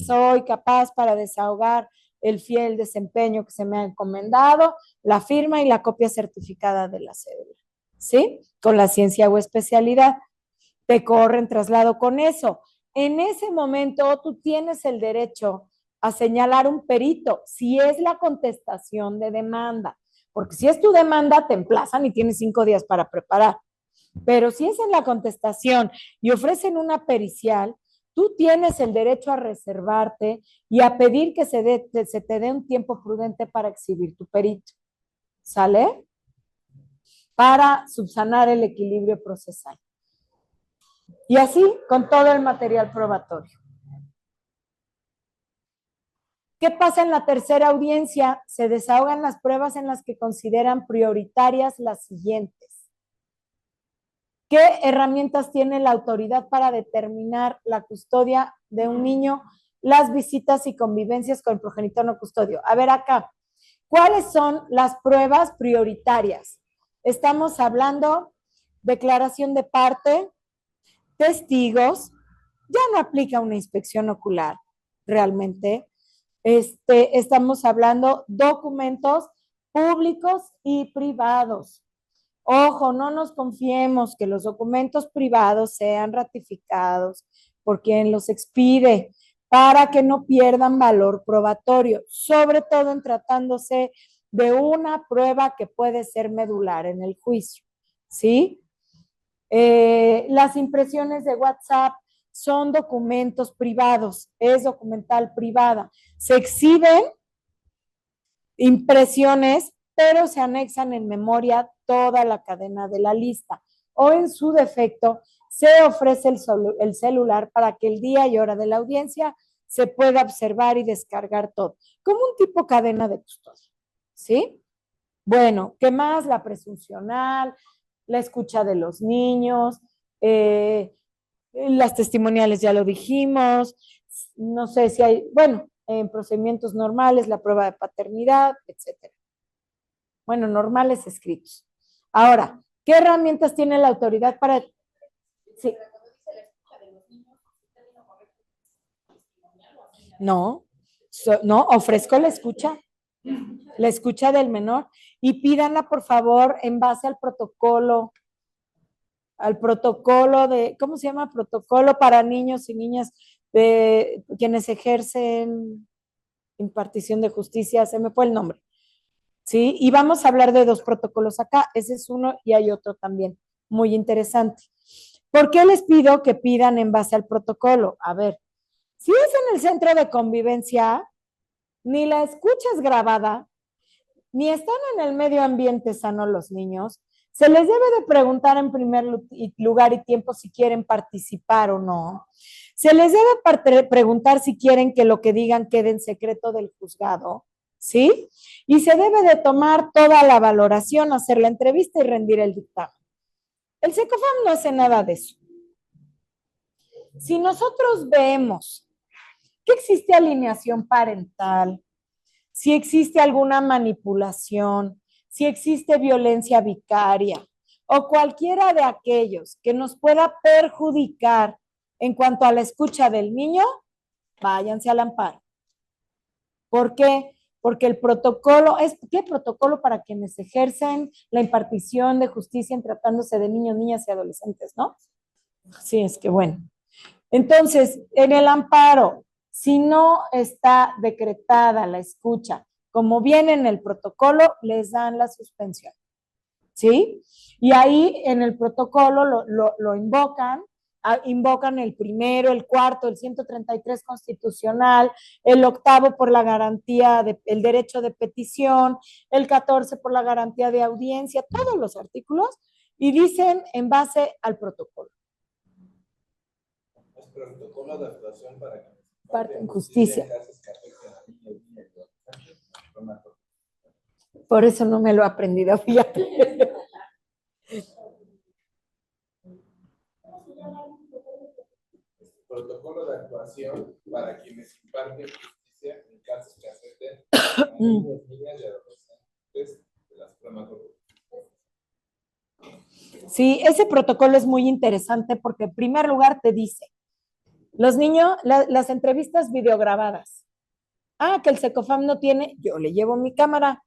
soy capaz para desahogar el fiel desempeño que se me ha encomendado, la firma y la copia certificada de la cédula, ¿sí? Con la ciencia o especialidad. Te corren traslado con eso. En ese momento tú tienes el derecho a señalar un perito, si es la contestación de demanda, porque si es tu demanda te emplazan y tienes 5 días para preparar, pero si es en la contestación y ofrecen una pericial, tú tienes el derecho a reservarte y a pedir que se te dé un tiempo prudente para exhibir tu perito, ¿sale? Para subsanar el equilibrio procesal. Y así con todo el material probatorio. ¿Qué pasa en la tercera audiencia? Se desahogan las pruebas en las que consideran prioritarias las siguientes. ¿Qué herramientas tiene la autoridad para determinar la custodia de un niño, las visitas y convivencias con el progenitor no custodio? A ver acá, ¿cuáles son las pruebas prioritarias? Estamos hablando declaración de parte, testigos, ya no aplica una inspección ocular, realmente. Estamos hablando documentos públicos y privados. Ojo, no nos confiemos que los documentos privados sean ratificados por quien los expide para que no pierdan valor probatorio, sobre todo en tratándose de una prueba que puede ser medular en el juicio, ¿sí? Las impresiones de WhatsApp son documentos privados, es documental privada. Se exhiben impresiones, pero se anexan en memoria toda la cadena de la lista. O en su defecto, se ofrece el celular para que el día y hora de la audiencia se pueda observar y descargar todo, como un tipo cadena de custodia, ¿sí? Bueno, ¿qué más? La presuncional, la escucha de los niños, las testimoniales ya lo dijimos, no sé si hay, bueno, en procedimientos normales, la prueba de paternidad, etcétera. Bueno, normales escritos. Ahora, ¿qué herramientas tiene la autoridad para...? Sí. No, no, ofrezco la escucha del menor y pídanla por favor en base al protocolo de, ¿cómo se llama? Protocolo para niños y niñas de quienes ejercen impartición de justicia, se me fue el nombre, ¿sí? Y vamos a hablar de 2 protocolos acá, ese es uno y hay otro también, muy interesante. ¿Por qué les pido que pidan en base al protocolo? A ver, si es en el centro de convivencia, ni la escucha es grabada, ni están en el medio ambiente sano los niños, se les debe de preguntar en primer lugar y tiempo si quieren participar o no. Se les debe preguntar si quieren que lo que digan quede en secreto del juzgado, ¿sí? Y se debe de tomar toda la valoración, hacer la entrevista y rendir el dictamen. El SECOFAM no hace nada de eso. Si nosotros vemos que existe alineación parental, si existe alguna manipulación, si existe violencia vicaria o cualquiera de aquellos que nos pueda perjudicar en cuanto a la escucha del niño, váyanse al amparo. ¿Por qué? Porque el protocolo, ¿qué protocolo para quienes ejercen la impartición de justicia en tratándose de niños, niñas y adolescentes, ¿no? Sí, es que bueno. Entonces, en el amparo, si no está decretada la escucha, como viene en el protocolo, les dan la suspensión, ¿sí? Y ahí en el protocolo lo invocan el primero, el cuarto, el 133 constitucional, el octavo por la garantía el derecho de petición, el 14 por la garantía de audiencia, todos los artículos, y dicen en base al protocolo. Es protocolo de actuación para que parte en justicia. Justicia. Por eso no me lo he aprendido, fíjate. Protocolo de actuación para quienes imparten justicia en casos que afecten a niños, niñas y adolescentes de la Suprema Corte. Sí, ese protocolo es muy interesante porque en primer lugar te dice, los niños, las entrevistas videograbadas. Ah, que el SECOFAM no tiene, yo le llevo mi cámara,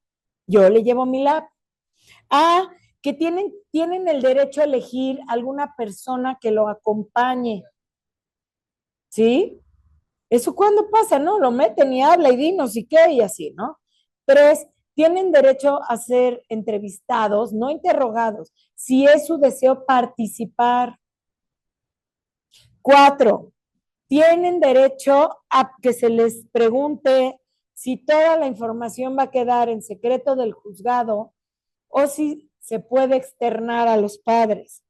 yo le llevo mi lab. Ah, que tienen el derecho a elegir alguna persona que lo acompañe. ¿Sí? ¿Eso cuándo pasa? No, lo meten y habla y dinos y qué y así, ¿no? 3, tienen derecho a ser entrevistados, no interrogados, si es su deseo participar. 4, tienen derecho a que se les pregunte si toda la información va a quedar en secreto del juzgado o si se puede externar a los padres.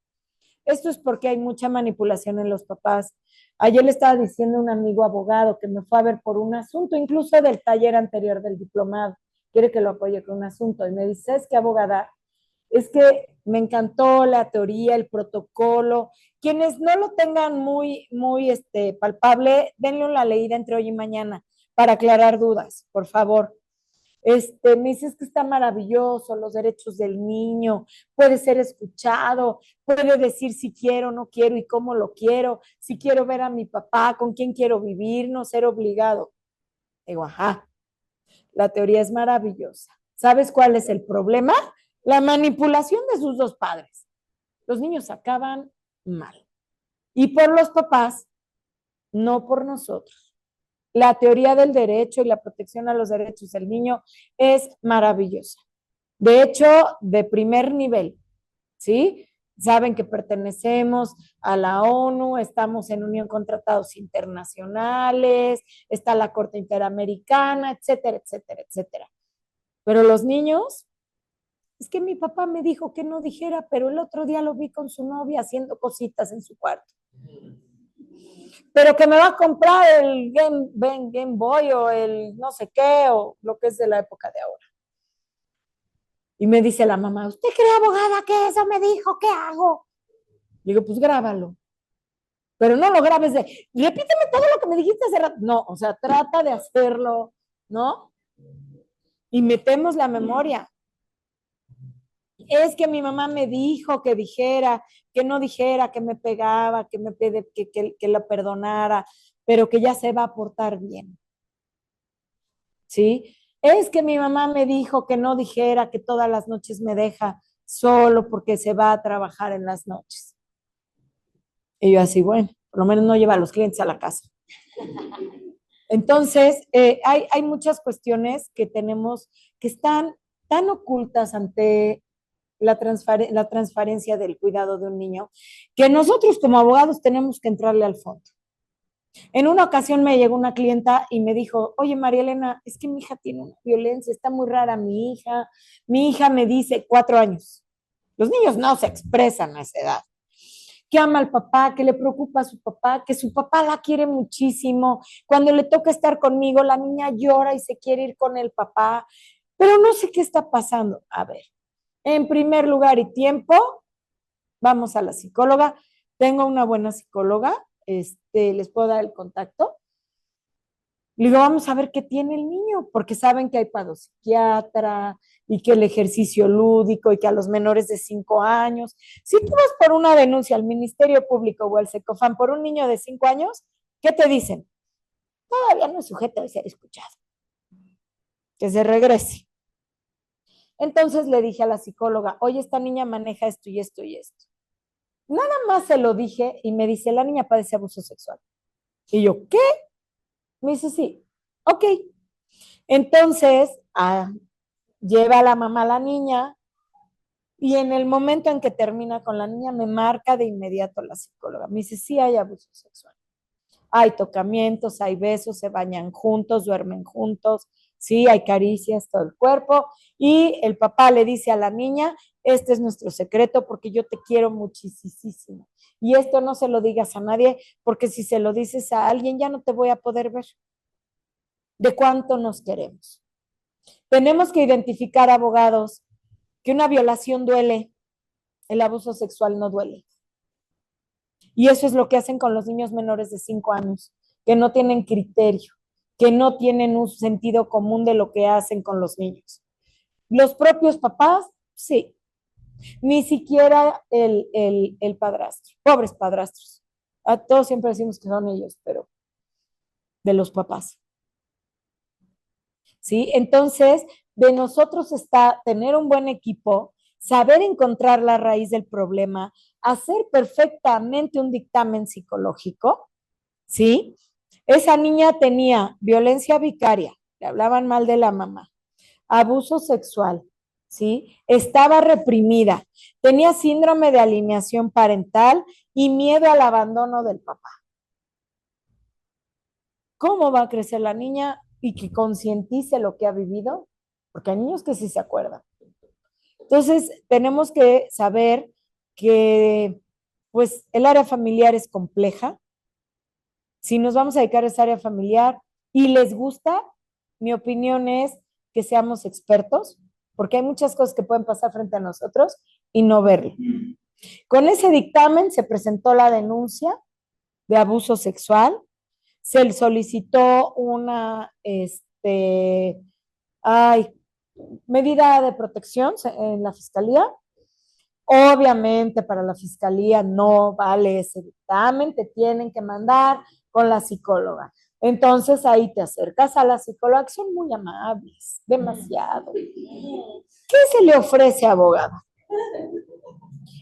Esto es porque hay mucha manipulación en los papás. Ayer le estaba diciendo a un amigo abogado que me fue a ver por un asunto, incluso del taller anterior del diplomado, quiere que lo apoye con un asunto, y me dice, ¿es que abogada? Es que me encantó la teoría, el protocolo. Quienes no lo tengan muy palpable, denle una leída entre hoy y mañana para aclarar dudas, por favor. Me dices que está maravilloso, los derechos del niño, puede ser escuchado, puede decir si quiero, no quiero y cómo lo quiero, si quiero ver a mi papá, con quién quiero vivir, no ser obligado. Digo, ajá, la teoría es maravillosa. ¿Sabes cuál es el problema? La manipulación de sus dos padres. Los niños acaban mal. Y por los papás, no por nosotros. La teoría del derecho y la protección a los derechos del niño es maravillosa. De hecho, de primer nivel, ¿sí? Saben que pertenecemos a la ONU, estamos en unión con tratados internacionales, está la Corte Interamericana, etcétera, etcétera, etcétera. Pero los niños, es que mi papá me dijo que no dijera, pero el otro día lo vi con su novia haciendo cositas en su cuarto. Pero que me va a comprar el Game Boy o el no sé qué, o lo que es de la época de ahora. Y me dice la mamá, ¿usted cree, abogada, que eso me dijo? ¿Qué hago? Digo, pues grábalo. Pero no lo grabes repíteme todo lo que me dijiste hace rato. No, o sea, trata de hacerlo, ¿no? Y metemos la memoria. Es que mi mamá me dijo que dijera, que no dijera, que me pegaba, que la perdonara, pero que ya se va a portar bien. ¿Sí? Es que mi mamá me dijo que no dijera que todas las noches me deja solo porque se va a trabajar en las noches. Y yo así, bueno, por lo menos no lleva a los clientes a la casa. Entonces, hay muchas cuestiones que tenemos que están tan ocultas ante la transparencia del cuidado de un niño, que nosotros como abogados tenemos que entrarle al fondo. En una ocasión me llegó una clienta y me dijo, oye María Elena, es que mi hija tiene una violencia, está muy rara mi hija me dice 4 años. Los niños no se expresan a esa edad. Que ama al papá, que le preocupa a su papá, que su papá la quiere muchísimo. Cuando le toca estar conmigo, la niña llora y se quiere ir con el papá, pero no sé qué está pasando. A ver, en primer lugar y tiempo, vamos a la psicóloga. Tengo una buena psicóloga, ¿les puedo dar el contacto? Le digo, vamos a ver qué tiene el niño, porque saben que hay padopsiquiatra y que el ejercicio lúdico y que a los menores de 5 años, si tú vas por una denuncia al Ministerio Público o al Secofam por un niño de 5 años, ¿qué te dicen? Todavía no es sujeto de ser escuchado. Que se regrese. Entonces le dije a la psicóloga, oye, esta niña maneja esto y esto y esto. Nada más se lo dije y me dice, la niña padece abuso sexual. Y yo, ¿qué? Me dice, sí, ok. Entonces, lleva a la mamá a la niña y en el momento en que termina con la niña me marca de inmediato la psicóloga. Me dice, sí hay abuso sexual. Hay tocamientos, hay besos, se bañan juntos, duermen juntos, sí, hay caricias, todo el cuerpo. Y el papá le dice a la niña, este es nuestro secreto porque yo te quiero muchísimo. Y esto no se lo digas a nadie porque si se lo dices a alguien ya no te voy a poder ver. ¿De cuánto nos queremos? Tenemos que identificar, abogados, que una violación duele, el abuso sexual no duele. Y eso es lo que hacen con los niños menores de 5 años, que no tienen criterio, que no tienen un sentido común de lo que hacen con los niños. Los propios papás, sí. Ni siquiera el padrastro, pobres padrastros. A todos siempre decimos que son ellos, pero de los papás. ¿Sí? Entonces, de nosotros está tener un buen equipo, saber encontrar la raíz del problema, hacer perfectamente un dictamen psicológico, ¿sí? Esa niña tenía violencia vicaria, le hablaban mal de la mamá, abuso sexual, ¿sí? Estaba reprimida, tenía síndrome de alienación parental y miedo al abandono del papá. ¿Cómo va a crecer la niña y que concientice lo que ha vivido? Porque hay niños que sí se acuerdan. Entonces, tenemos que saber que, pues, el área familiar es compleja. Si nos vamos a dedicar a esa área familiar y les gusta, mi opinión es que seamos expertos, porque hay muchas cosas que pueden pasar frente a nosotros y no verlo. Con ese dictamen se presentó la denuncia de abuso sexual, se solicitó una medida de protección en la fiscalía. Obviamente para la fiscalía no vale ese dictamen, te tienen que mandar con la psicóloga. Entonces ahí te acercas a la psicóloga, que son muy amables, demasiado. ¿Qué se le ofrece, abogada?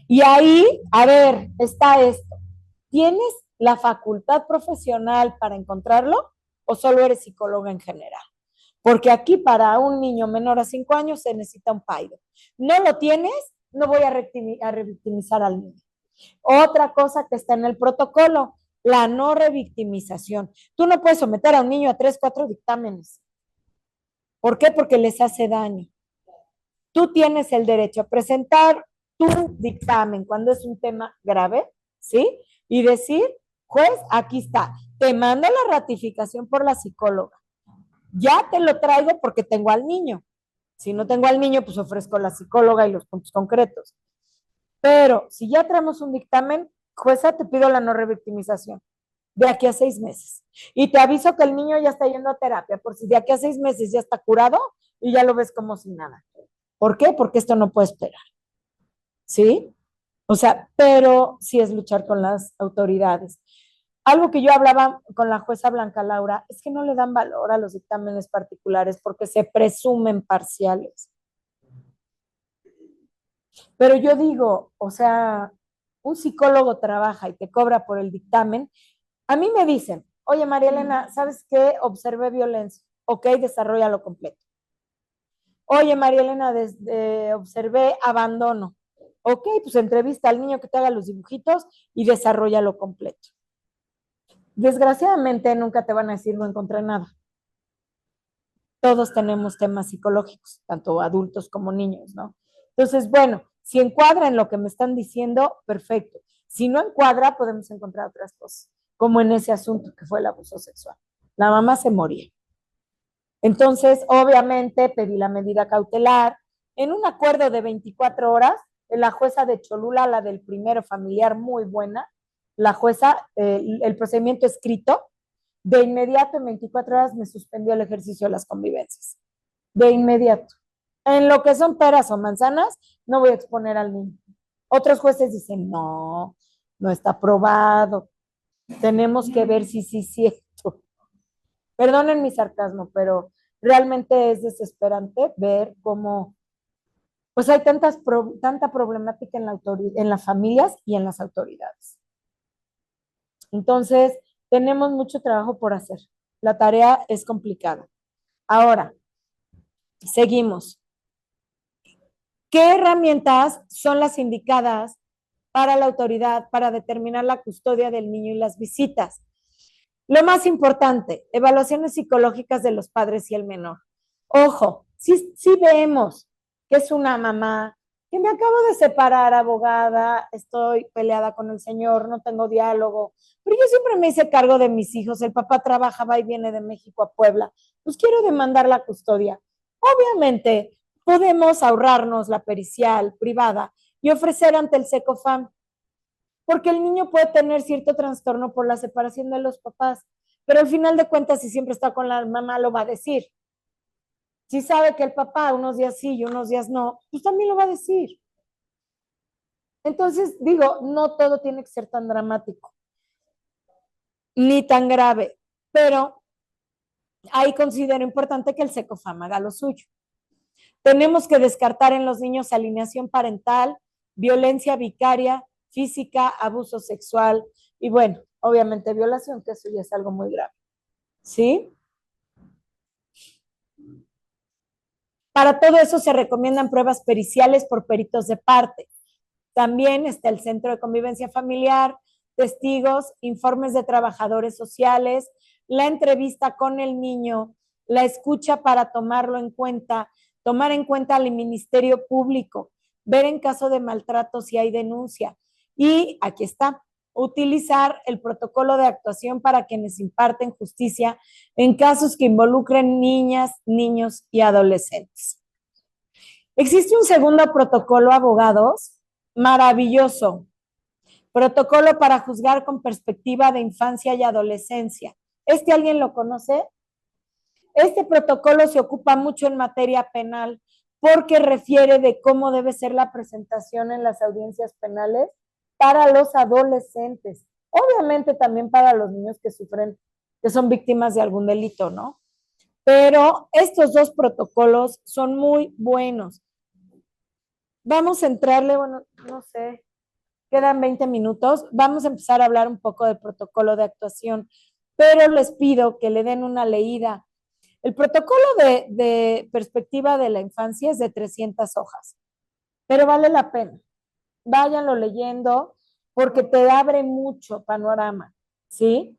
Y ahí, a ver, está esto. ¿Tienes la facultad profesional para encontrarlo o solo eres psicóloga en general? Porque aquí para un niño menor a 5 años se necesita un PAIDO. ¿No lo tienes? No voy a revictimizar al niño. Otra cosa que está en el protocolo, la no revictimización. Tú no puedes someter a un niño a 3, 4 dictámenes. ¿Por qué? Porque les hace daño. Tú tienes el derecho a presentar tu dictamen cuando es un tema grave, ¿sí? Y decir, juez, aquí está, te mando la ratificación por la psicóloga. Ya te lo traigo porque tengo al niño. Si no tengo al niño, pues ofrezco la psicóloga y los puntos concretos. Pero si ya traemos un dictamen, jueza, te pido la no revictimización de aquí a 6 meses. Y te aviso que el niño ya está yendo a terapia, por si de aquí a 6 meses ya está curado y ya lo ves como si nada. ¿Por qué? Porque esto no puede esperar. ¿Sí? O sea, pero sí es luchar con las autoridades. Algo que yo hablaba con la jueza Blanca Laura es que no le dan valor a los dictámenes particulares porque se presumen parciales. Pero yo digo, o sea, un psicólogo trabaja y te cobra por el dictamen. A mí me dicen, oye, María Elena, ¿sabes qué? Observé violencia. Ok, desarrollalo completo. Oye, María Elena, observé abandono. Ok, pues entrevista al niño que te haga los dibujitos y desarrollalo completo. Desgraciadamente nunca te van a decir no encontré nada. Todos tenemos temas psicológicos, tanto adultos como niños, ¿no? Entonces, bueno, si encuadra en lo que me están diciendo, perfecto. Si no encuadra, podemos encontrar otras cosas, como en ese asunto que fue el abuso sexual. La mamá se moría. Entonces, obviamente, pedí la medida cautelar. En un acuerdo de 24 horas, la jueza de Cholula, la del primero familiar, muy buena, la jueza el procedimiento escrito, de inmediato en 24 horas me suspendió el ejercicio de las convivencias. De inmediato. En lo que son peras o manzanas, no voy a exponer al niño. Otros jueces dicen, no, no está aprobado. Tenemos que ver si sí es cierto. Perdonen mi sarcasmo, pero realmente es desesperante ver cómo pues hay tanta problemática en las familias y en las autoridades. Entonces, tenemos mucho trabajo por hacer. La tarea es complicada. Ahora, seguimos. ¿Qué herramientas son las indicadas para la autoridad para determinar la custodia del niño y las visitas? Lo más importante, evaluaciones psicológicas de los padres y el menor. Ojo, si vemos que es una mamá, que me acabo de separar, abogada, estoy peleada con el señor, no tengo diálogo, pero yo siempre me hice cargo de mis hijos, el papá trabaja, va y viene de México a Puebla, pues quiero demandar la custodia. Obviamente, podemos ahorrarnos la pericial privada y ofrecer ante el SECOFAM, porque el niño puede tener cierto trastorno por la separación de los papás, pero al final de cuentas, si siempre está con la mamá, lo va a decir. Si sabe que el papá unos días sí y unos días no, pues también lo va a decir. Entonces, digo, no todo tiene que ser tan dramático, ni tan grave, pero ahí considero importante que el SECOFAM haga lo suyo. Tenemos que descartar en los niños alineación parental, violencia vicaria, física, abuso sexual y bueno, obviamente violación, que eso ya es algo muy grave. ¿Sí? Para todo eso se recomiendan pruebas periciales por peritos de parte. También está el Centro de Convivencia Familiar, testigos, informes de trabajadores sociales, la entrevista con el niño, la escucha para tomarlo en cuenta, tomar en cuenta al Ministerio Público, ver en caso de maltrato si hay denuncia. Y aquí está, utilizar el protocolo de actuación para quienes imparten justicia en casos que involucren niñas, niños y adolescentes. Existe un segundo protocolo, abogados, maravilloso. Protocolo para juzgar con perspectiva de infancia y adolescencia. ¿Alguien lo conoce? Este protocolo se ocupa mucho en materia penal porque refiere de cómo debe ser la presentación en las audiencias penales para los adolescentes. Obviamente también para los niños que sufren, que son víctimas de algún delito, ¿no? Pero estos dos protocolos son muy buenos. Vamos a entrarle, bueno, no sé, quedan 20 minutos. Vamos a empezar a hablar un poco del protocolo de actuación, pero les pido que le den una leída. El protocolo de perspectiva de la infancia es de 300 hojas, pero vale la pena. Váyanlo leyendo porque te abre mucho panorama, ¿sí?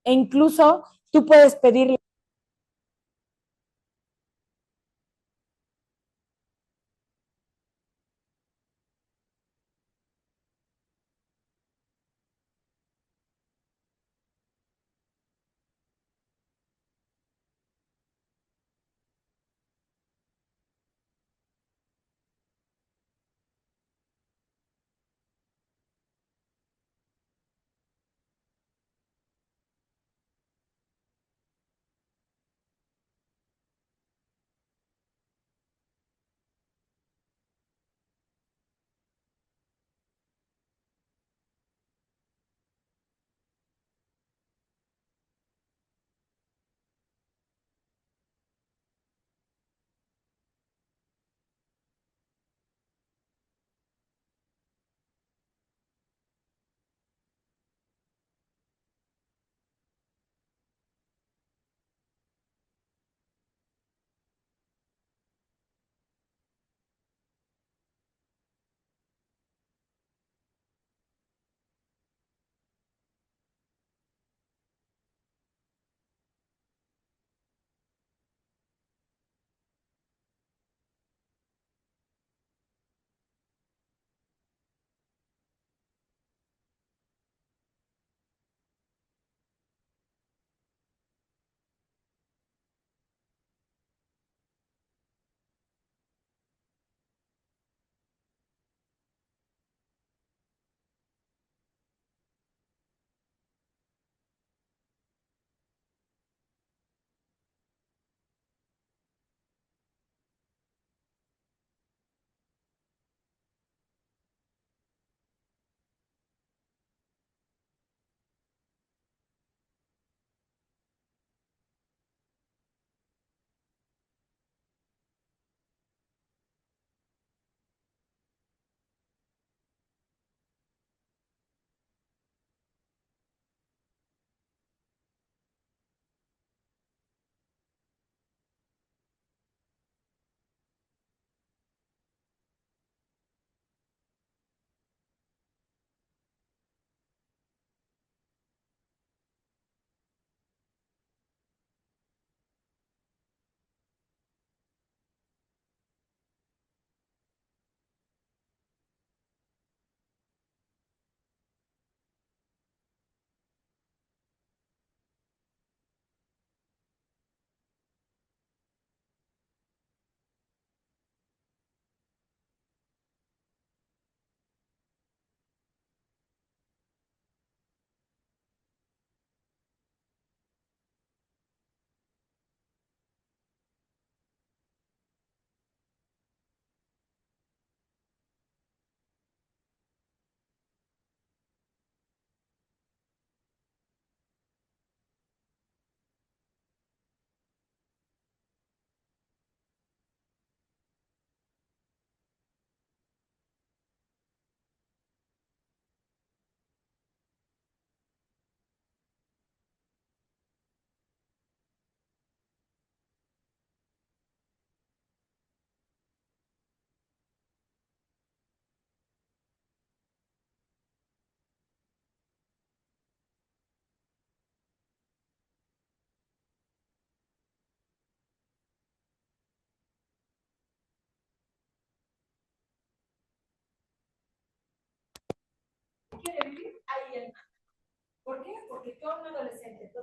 E incluso tú puedes pedirle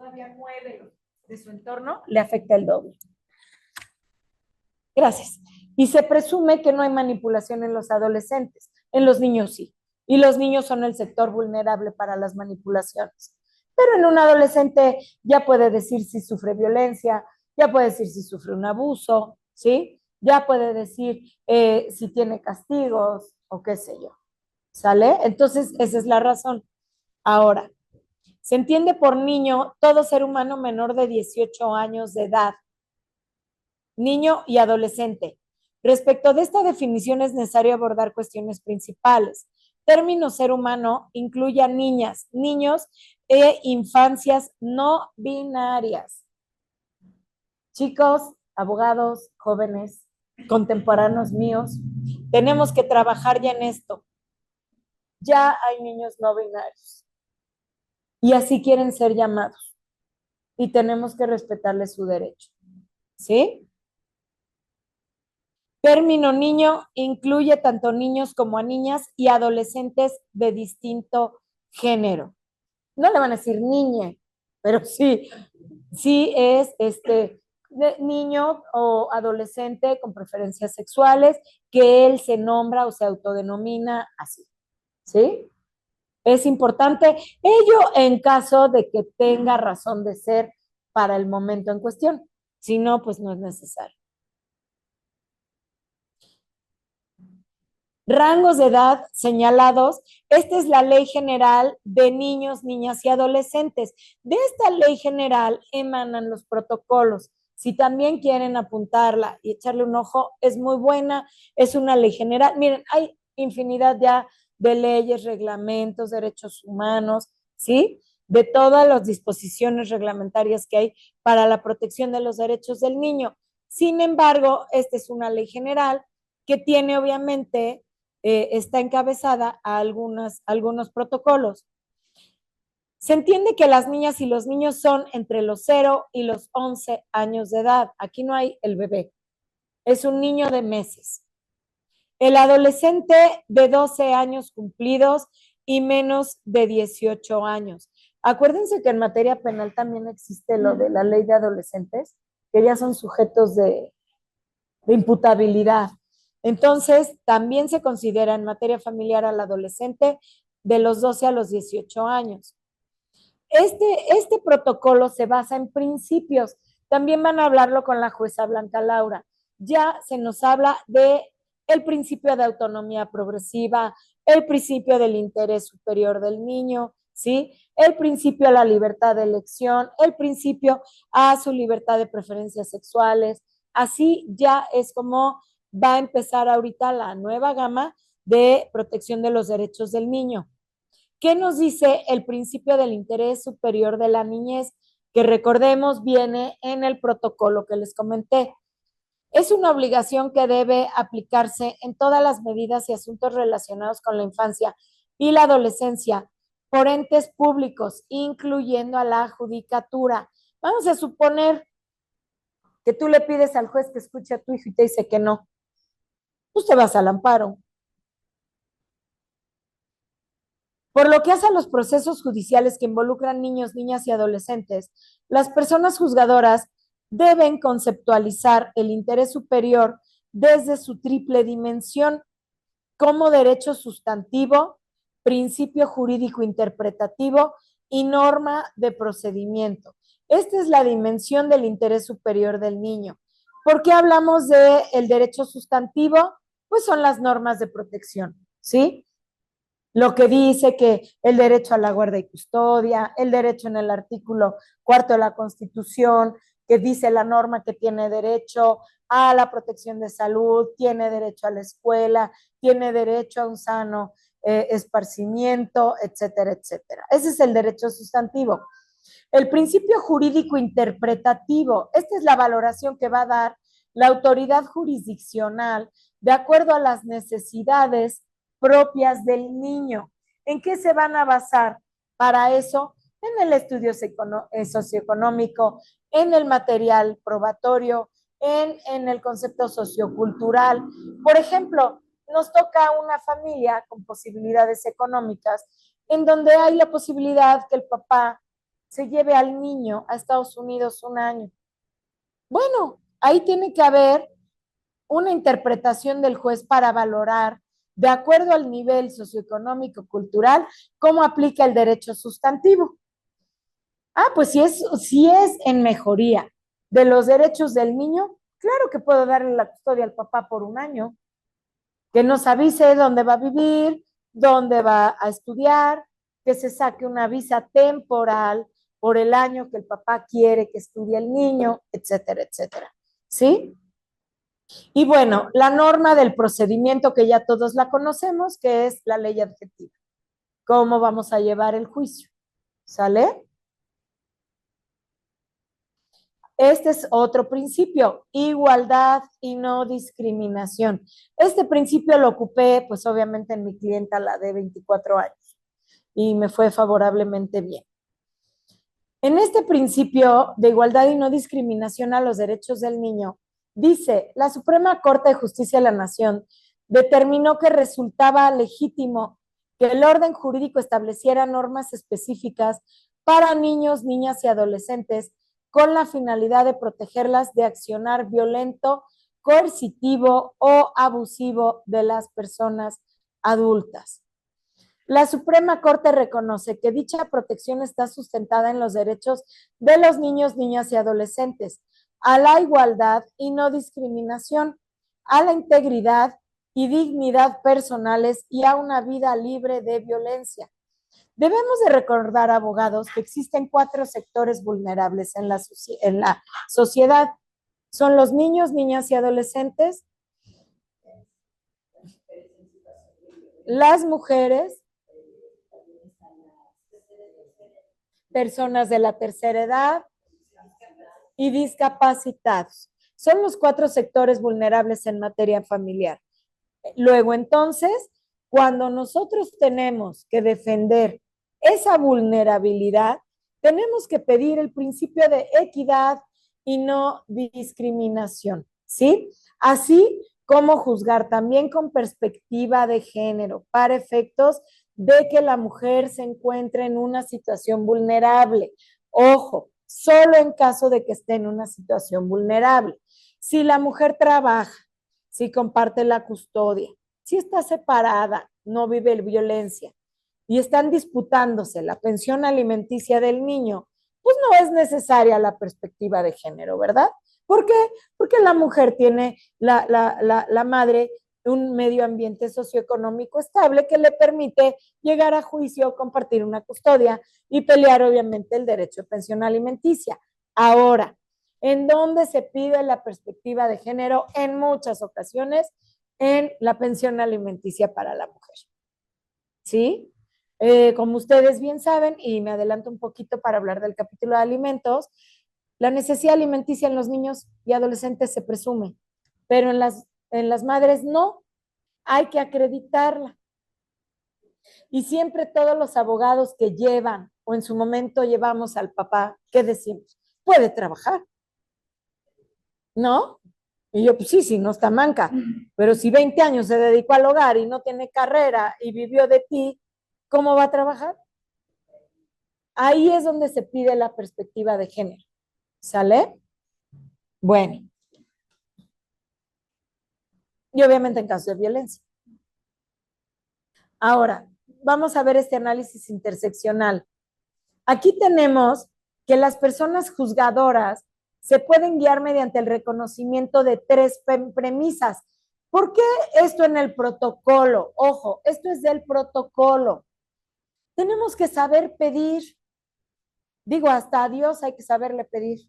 todavía 9 de su entorno, le afecta el doble. Gracias. Y se presume que no hay manipulación en los adolescentes. En los niños sí. Y los niños son el sector vulnerable para las manipulaciones. Pero en un adolescente ya puede decir si sufre violencia, ya puede decir si sufre un abuso, ¿sí? Ya puede decir si tiene castigos o qué sé yo. ¿Sale? Entonces, esa es la razón. Ahora, se entiende por niño todo ser humano menor de 18 años de edad, niño y adolescente. Respecto de esta definición es necesario abordar cuestiones principales. Término ser humano incluye a niñas, niños e infancias no binarias. Chicos, abogados, jóvenes, contemporáneos míos, tenemos que trabajar ya en esto. Ya hay niños no binarios y así quieren ser llamados y tenemos que respetarles su derecho. ¿Sí? Término niño incluye tanto niños como a niñas y adolescentes de distinto género. No le van a decir niña, pero sí es niño o adolescente con preferencias sexuales que él se nombra o se autodenomina así. ¿Sí? Es importante ello en caso de que tenga razón de ser para el momento en cuestión. Si no, pues no es necesario. Rangos de edad señalados. Esta es la Ley General de Niños, Niñas y Adolescentes. De esta Ley General emanan los protocolos. Si también quieren apuntarla y echarle un ojo, es muy buena. Es una ley general. Miren, hay infinidad ya de leyes, reglamentos, derechos humanos, ¿sí? De todas las disposiciones reglamentarias que hay para la protección de los derechos del niño. Sin embargo, esta es una ley general que tiene obviamente, está encabezada a algunos protocolos. Se entiende que las niñas y los niños son entre los 0 y los 11 años de edad. Aquí no hay el bebé, es un niño de meses. El adolescente de 12 años cumplidos y menos de 18 años. Acuérdense que en materia penal también existe lo de la ley de adolescentes, que ya son sujetos de imputabilidad. Entonces, también se considera en materia familiar al adolescente de los 12 a los 18 años. Este protocolo se basa en principios. También van a hablarlo con la jueza Blanca Laura. Ya se nos habla de el principio de autonomía progresiva, el principio del interés superior del niño, ¿sí? El principio a la libertad de elección, el principio a su libertad de preferencias sexuales. Así ya es como va a empezar ahorita la nueva gama de protección de los derechos del niño. ¿Qué nos dice el principio del interés superior de la niñez? Que recordemos viene en el protocolo que les comenté. Es una obligación que debe aplicarse en todas las medidas y asuntos relacionados con la infancia y la adolescencia por entes públicos, incluyendo a la judicatura. Vamos a suponer que tú le pides al juez que escuche a tu hijo y te dice que no. Pues te vas al amparo. Por lo que hace a los procesos judiciales que involucran niños, niñas y adolescentes, las personas juzgadoras deben conceptualizar el interés superior desde su triple dimensión como derecho sustantivo, principio jurídico interpretativo y norma de procedimiento. Esta es la dimensión del interés superior del niño. ¿Por qué hablamos del derecho sustantivo? Pues son las normas de protección, ¿sí? Lo que dice que el derecho a la guarda y custodia, el derecho en el artículo 4 de la Constitución, que dice la norma que tiene derecho a la protección de salud, tiene derecho a la escuela, tiene derecho a un sano esparcimiento, etcétera, etcétera. Ese es el derecho sustantivo. El principio jurídico interpretativo, esta es la valoración que va a dar la autoridad jurisdiccional de acuerdo a las necesidades propias del niño. ¿En qué se van a basar para eso? En el estudio socioeconómico, en el material probatorio, en el concepto sociocultural. Por ejemplo, nos toca una familia con posibilidades económicas en donde hay la posibilidad que el papá se lleve al niño a Estados Unidos un año. Bueno, ahí tiene que haber una interpretación del juez para valorar, de acuerdo al nivel socioeconómico, cultural, cómo aplica el derecho sustantivo. Pues si es en mejoría de los derechos del niño, claro que puedo darle la custodia al papá por un año, que nos avise dónde va a vivir, dónde va a estudiar, que se saque una visa temporal por el año que el papá quiere que estudie el niño, etcétera, etcétera. ¿Sí? Y bueno, la norma del procedimiento que ya todos la conocemos, que es la ley adjetiva. ¿Cómo vamos a llevar el juicio? ¿Sale? Este es otro principio, igualdad y no discriminación. Este principio lo ocupé, pues obviamente en mi clienta, la de 24 años, y me fue favorablemente bien. En este principio de igualdad y no discriminación a los derechos del niño, dice, la Suprema Corte de Justicia de la Nación determinó que resultaba legítimo que el orden jurídico estableciera normas específicas para niños, niñas y adolescentes con la finalidad de protegerlas de accionar violento, coercitivo o abusivo de las personas adultas. La Suprema Corte reconoce que dicha protección está sustentada en los derechos de los niños, niñas y adolescentes, a la igualdad y no discriminación, a la integridad y dignidad personales y a una vida libre de violencia. Debemos de recordar, abogados, que existen 4 sectores vulnerables en la sociedad. Son los niños, niñas y adolescentes, las mujeres, personas de la tercera edad y discapacitados. Son los 4 sectores vulnerables en materia familiar. Luego, entonces, cuando nosotros tenemos que defender esa vulnerabilidad, tenemos que pedir el principio de equidad y no discriminación, ¿sí? Así como juzgar también con perspectiva de género para efectos de que la mujer se encuentre en una situación vulnerable. Ojo, solo en caso de que esté en una situación vulnerable. Si la mujer trabaja, si comparte la custodia, si está separada, no vive violencia y están disputándose la pensión alimenticia del niño, pues no es necesaria la perspectiva de género, ¿verdad? ¿Por qué? Porque la mujer tiene, la madre, un medio ambiente socioeconómico estable que le permite llegar a juicio, compartir una custodia y pelear obviamente el derecho de pensión alimenticia. Ahora, ¿en dónde se pide la perspectiva de género? En muchas ocasiones, en la pensión alimenticia para la mujer. ¿Sí? Como ustedes bien saben, y me adelanto un poquito para hablar del capítulo de alimentos, la necesidad alimenticia en los niños y adolescentes se presume, pero en las madres no, hay que acreditarla. Y siempre todos los abogados que llevan, o en su momento llevamos al papá, ¿qué decimos? Puede trabajar, ¿no? Y yo, pues sí, no está manca, pero si 20 años se dedicó al hogar y no tiene carrera y vivió de ti, ¿cómo va a trabajar? Ahí es donde se pide la perspectiva de género. ¿Sale? Bueno. Y obviamente en caso de violencia. Ahora, vamos a ver este análisis interseccional. Aquí tenemos que las personas juzgadoras se pueden guiar mediante el reconocimiento de 3 premisas. ¿Por qué esto en el protocolo? Ojo, esto es del protocolo. Tenemos que saber pedir. Digo, hasta a Dios hay que saberle pedir.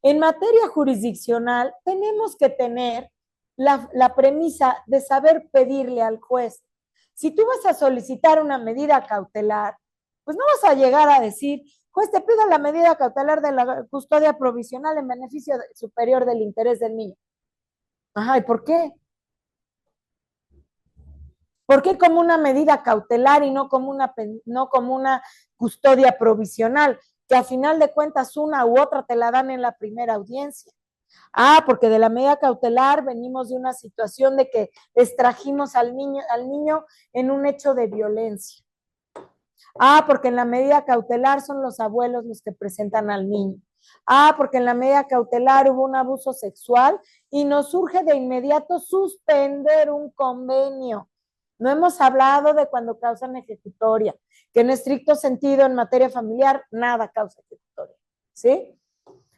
En materia jurisdiccional, tenemos que tener la premisa de saber pedirle al juez. Si tú vas a solicitar una medida cautelar, pues no vas a llegar a decir, juez, te pido la medida cautelar de la custodia provisional en beneficio superior del interés del niño. Ajá, ¿y por qué? ¿Por qué como una medida cautelar y no como una custodia provisional? Que a final de cuentas una u otra te la dan en la primera audiencia. Porque de la medida cautelar venimos de una situación de que extrajimos al niño en un hecho de violencia. Porque en la medida cautelar son los abuelos los que presentan al niño. Porque en la medida cautelar hubo un abuso sexual y nos surge de inmediato suspender un convenio. No hemos hablado de cuando causan ejecutoria, que en estricto sentido en materia familiar nada causa ejecutoria, ¿sí?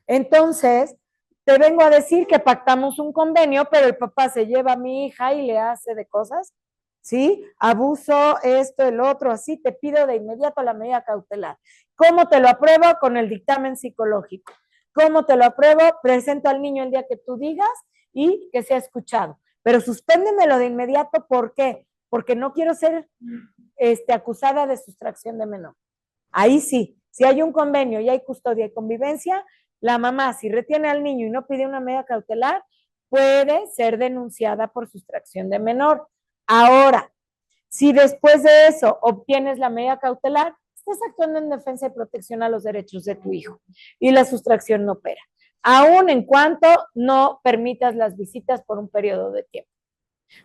Entonces, te vengo a decir que pactamos un convenio, pero el papá se lleva a mi hija y le hace de cosas, ¿sí? Abuso, esto, el otro, así, te pido de inmediato la medida cautelar. ¿Cómo te lo apruebo? Con el dictamen psicológico. ¿Cómo te lo apruebo? Presento al niño el día que tú digas y que sea escuchado. Pero suspéndemelo de inmediato, ¿por qué? Porque no quiero ser acusada de sustracción de menor. Ahí sí, si hay un convenio y hay custodia y convivencia, la mamá, si retiene al niño y no pide una medida cautelar, puede ser denunciada por sustracción de menor. Ahora, si después de eso obtienes la medida cautelar, estás actuando en defensa y protección a los derechos de tu hijo y la sustracción no opera, aun en cuanto no permitas las visitas por un periodo de tiempo.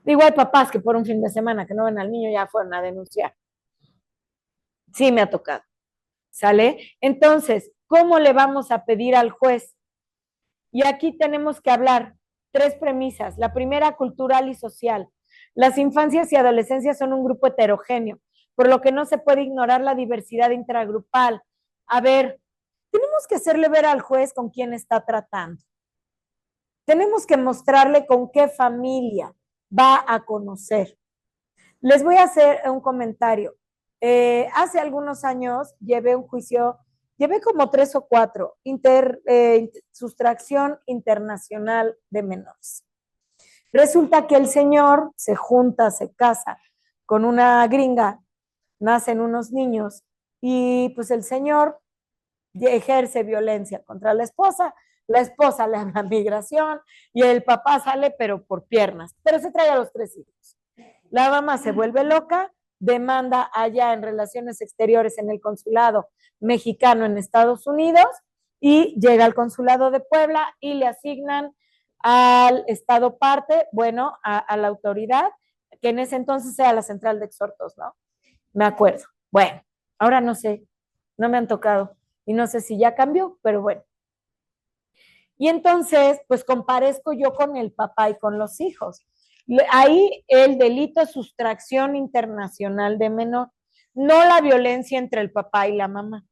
Digo, hay papás que por un fin de semana que no ven al niño ya fueron a denunciar. Sí, me ha tocado. ¿Sale? Entonces, ¿cómo le vamos a pedir al juez? Y aquí tenemos que hablar 3 premisas. La primera, cultural y social. Las infancias y adolescencias son un grupo heterogéneo, por lo que no se puede ignorar la diversidad intragrupal. A ver, tenemos que hacerle ver al juez con quién está tratando. Tenemos que mostrarle con qué familia va a conocer. Les voy a hacer un comentario. Hace algunos años llevé un juicio, llevé como 3 o 4, sustracción internacional de menores. Resulta que el señor se junta, se casa con una gringa, nacen unos niños y pues el señor ejerce violencia contra la esposa le da migración y el papá sale pero por piernas, pero se trae a los 3 hijos. La mamá se vuelve loca, demanda allá en Relaciones Exteriores en el consulado mexicano en Estados Unidos y llega al consulado de Puebla y le asignan al estado parte, bueno, a la autoridad, que en ese entonces era la central de exhortos, ¿no? Me acuerdo. Bueno, ahora no sé, no me han tocado y no sé si ya cambió, pero bueno. Y entonces, pues comparezco yo con el papá y con los hijos. Ahí el delito es sustracción internacional de menor, no la violencia entre el papá y la mamá.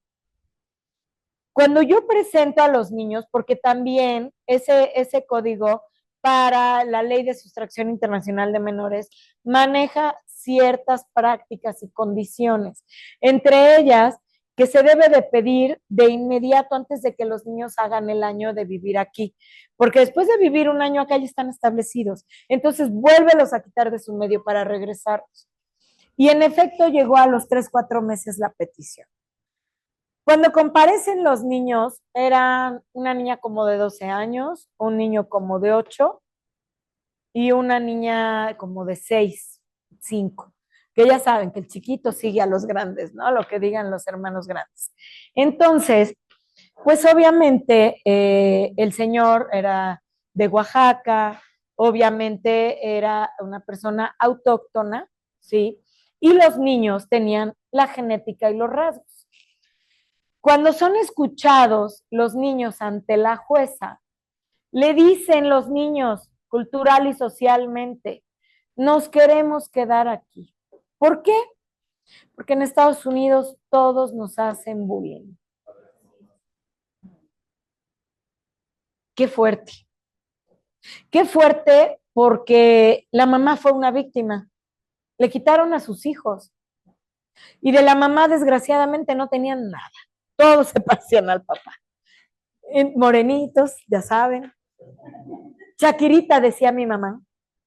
Cuando yo presento a los niños, porque también ese código para la ley de sustracción internacional de menores maneja ciertas prácticas y condiciones, entre ellas que se debe de pedir de inmediato antes de que los niños hagan el año de vivir aquí, porque después de vivir un año acá ya están establecidos, entonces vuélvelos a quitar de su medio para regresarlos. Y en efecto llegó a los 3, 4 meses la petición. Cuando comparecen los niños, eran una niña como de 12 años, un niño como de 8 y una niña como de 6, 5, que ya saben que el chiquito sigue a los grandes, ¿no? Lo que digan los hermanos grandes. Entonces, pues obviamente el señor era de Oaxaca, obviamente era una persona autóctona, ¿sí? Y los niños tenían la genética y los rasgos. Cuando son escuchados los niños ante la jueza, le dicen los niños cultural y socialmente, nos queremos quedar aquí. ¿Por qué? Porque en Estados Unidos todos nos hacen bullying. Qué fuerte. Qué fuerte porque la mamá fue una víctima. Le quitaron a sus hijos. Y de la mamá, desgraciadamente, no tenían nada. Todos se parecían al papá. Morenitos, ya saben. Shakirita, decía mi mamá,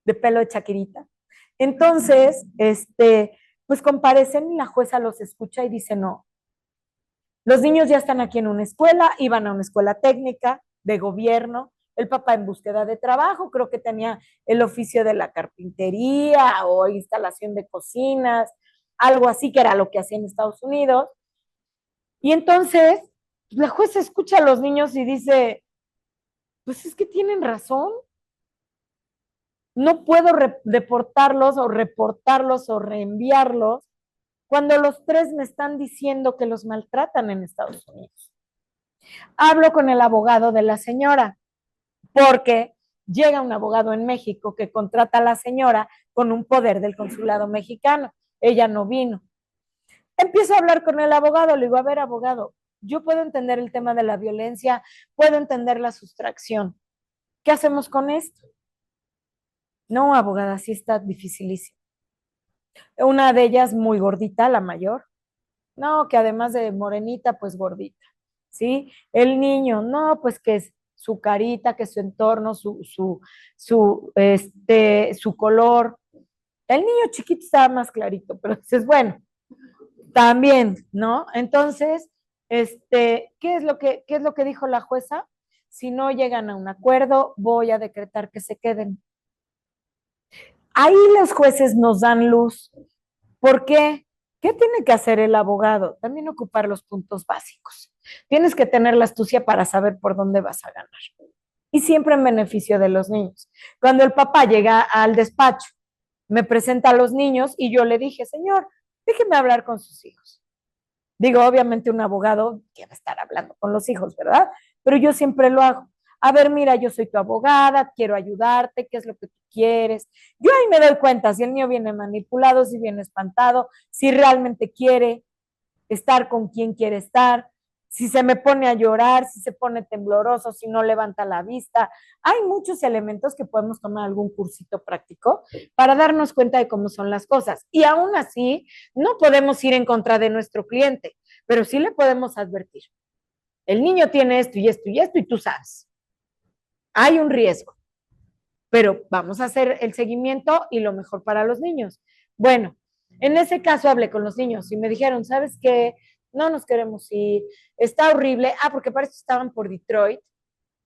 de pelo de Shakirita. Entonces, pues comparecen y la jueza los escucha y dice, no, los niños ya están aquí en una escuela, iban a una escuela técnica de gobierno, el papá en búsqueda de trabajo, creo que tenía el oficio de la carpintería o instalación de cocinas, algo así que era lo que hacía en Estados Unidos. Y entonces la jueza escucha a los niños y dice, pues es que tienen razón. No puedo deportarlos o reportarlos o reenviarlos cuando los tres me están diciendo que los maltratan en Estados Unidos? Hablo con el abogado de la señora, porque llega un abogado en México que contrata a la señora con un poder del consulado mexicano. Ella no vino. Empiezo a hablar con el abogado, le digo, a ver, abogado, yo puedo entender el tema de la violencia, puedo entender la sustracción. ¿Qué hacemos con esto? No, abogada, sí está dificilísimo. Una de ellas muy gordita, la mayor. No, que además de morenita, pues gordita. ¿Sí? El niño, no, pues que es su carita, que su entorno, su color. El niño chiquito estaba más clarito, pero dices, bueno, también, ¿no? Entonces, ¿qué es lo que dijo la jueza? Si no llegan a un acuerdo, voy a decretar que se queden. Ahí los jueces nos dan luz. ¿Por qué? ¿Qué tiene que hacer el abogado? También ocupar los puntos básicos. Tienes que tener la astucia para saber por dónde vas a ganar. Y siempre en beneficio de los niños. Cuando el papá llega al despacho, me presenta a los niños y yo le dije, señor, déjeme hablar con sus hijos. Digo, obviamente un abogado que va a estar hablando con los hijos, ¿verdad? Pero yo siempre lo hago. A ver, mira, yo soy tu abogada, quiero ayudarte, ¿qué es lo que tú quieres? Yo ahí me doy cuenta si el niño viene manipulado, si viene espantado, si realmente quiere estar con quien quiere estar, si se me pone a llorar, si se pone tembloroso, si no levanta la vista. Hay muchos elementos que podemos tomar algún cursito práctico para darnos cuenta de cómo son las cosas. Y aún así, no podemos ir en contra de nuestro cliente, pero sí le podemos advertir. El niño tiene esto y esto y esto y tú sabes. Hay un riesgo, pero vamos a hacer el seguimiento y lo mejor para los niños. Bueno, en ese caso hablé con los niños y me dijeron, ¿sabes qué? No nos queremos ir, está horrible. Porque parece que estaban por Detroit,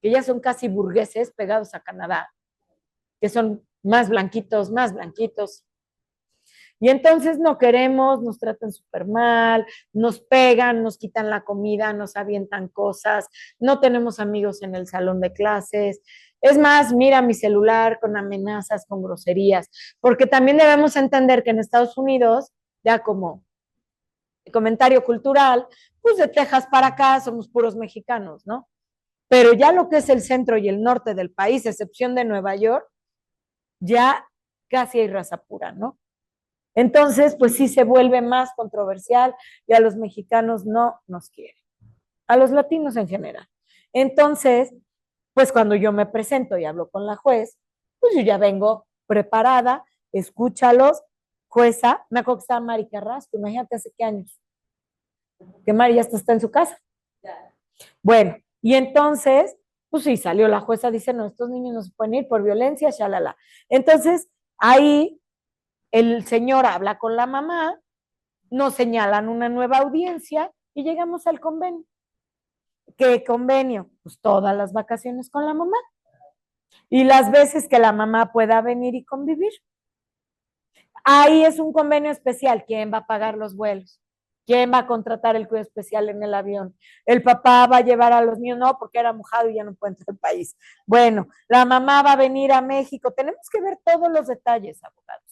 que ya son casi burgueses pegados a Canadá, que son más blanquitos, más blanquitos. Y entonces no queremos, nos tratan súper mal, nos pegan, nos quitan la comida, nos avientan cosas, no tenemos amigos en el salón de clases. Es más, mira mi celular con amenazas, con groserías, porque también debemos entender que en Estados Unidos, ya como comentario cultural, pues de Texas para acá somos puros mexicanos, ¿no? Pero ya lo que es el centro y el norte del país, excepción de Nueva York, ya casi hay raza pura, ¿no? Entonces, pues sí se vuelve más controversial y a los mexicanos no nos quieren, a los latinos en general. Entonces, pues cuando yo me presento y hablo con la juez, pues yo ya vengo preparada, escúchalos, jueza, me acuerdo que estaba Mari Carrasco, imagínate hace qué años, que Mari ya está en su casa. Bueno, y entonces, pues sí, salió la jueza, dice, no, estos niños no se pueden ir por violencia, shalala. Entonces, ahí el señor habla con la mamá, nos señalan una nueva audiencia y llegamos al convenio. ¿Qué convenio? Pues todas las vacaciones con la mamá y las veces que la mamá pueda venir y convivir. Ahí es un convenio especial. ¿Quién va a pagar los vuelos? ¿Quién va a contratar el cuidado especial en el avión? El papá va a llevar a los niños, no, porque era mojado y ya no puede entrar al país. Bueno, la mamá va a venir a México. Tenemos que ver todos los detalles, abogados.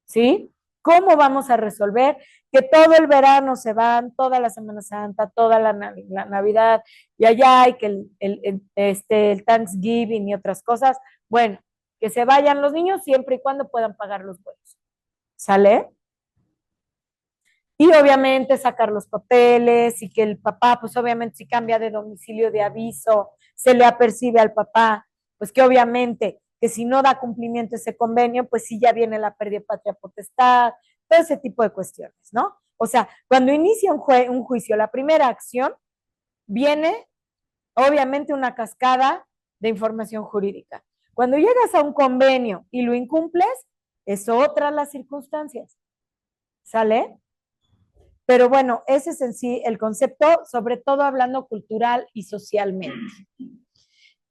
¿Sí? ¿Cómo vamos a resolver que todo el verano se van, toda la Semana Santa, toda la Navidad, y allá hay que el Thanksgiving y otras cosas? Bueno, que se vayan los niños siempre y cuando puedan pagar los vuelos. ¿Sale? Y obviamente sacar los papeles y que el papá, pues obviamente si cambia de domicilio de aviso, se le apercibe al papá, pues que obviamente que si no da cumplimiento ese convenio, pues sí ya viene la pérdida de patria potestad, todo ese tipo de cuestiones, ¿no? O sea, cuando inicia un juicio, la primera acción, viene obviamente una cascada de información jurídica. Cuando llegas a un convenio y lo incumples, es otra las circunstancias. ¿Sale? Pero bueno, ese es en sí el concepto, sobre todo hablando cultural y socialmente.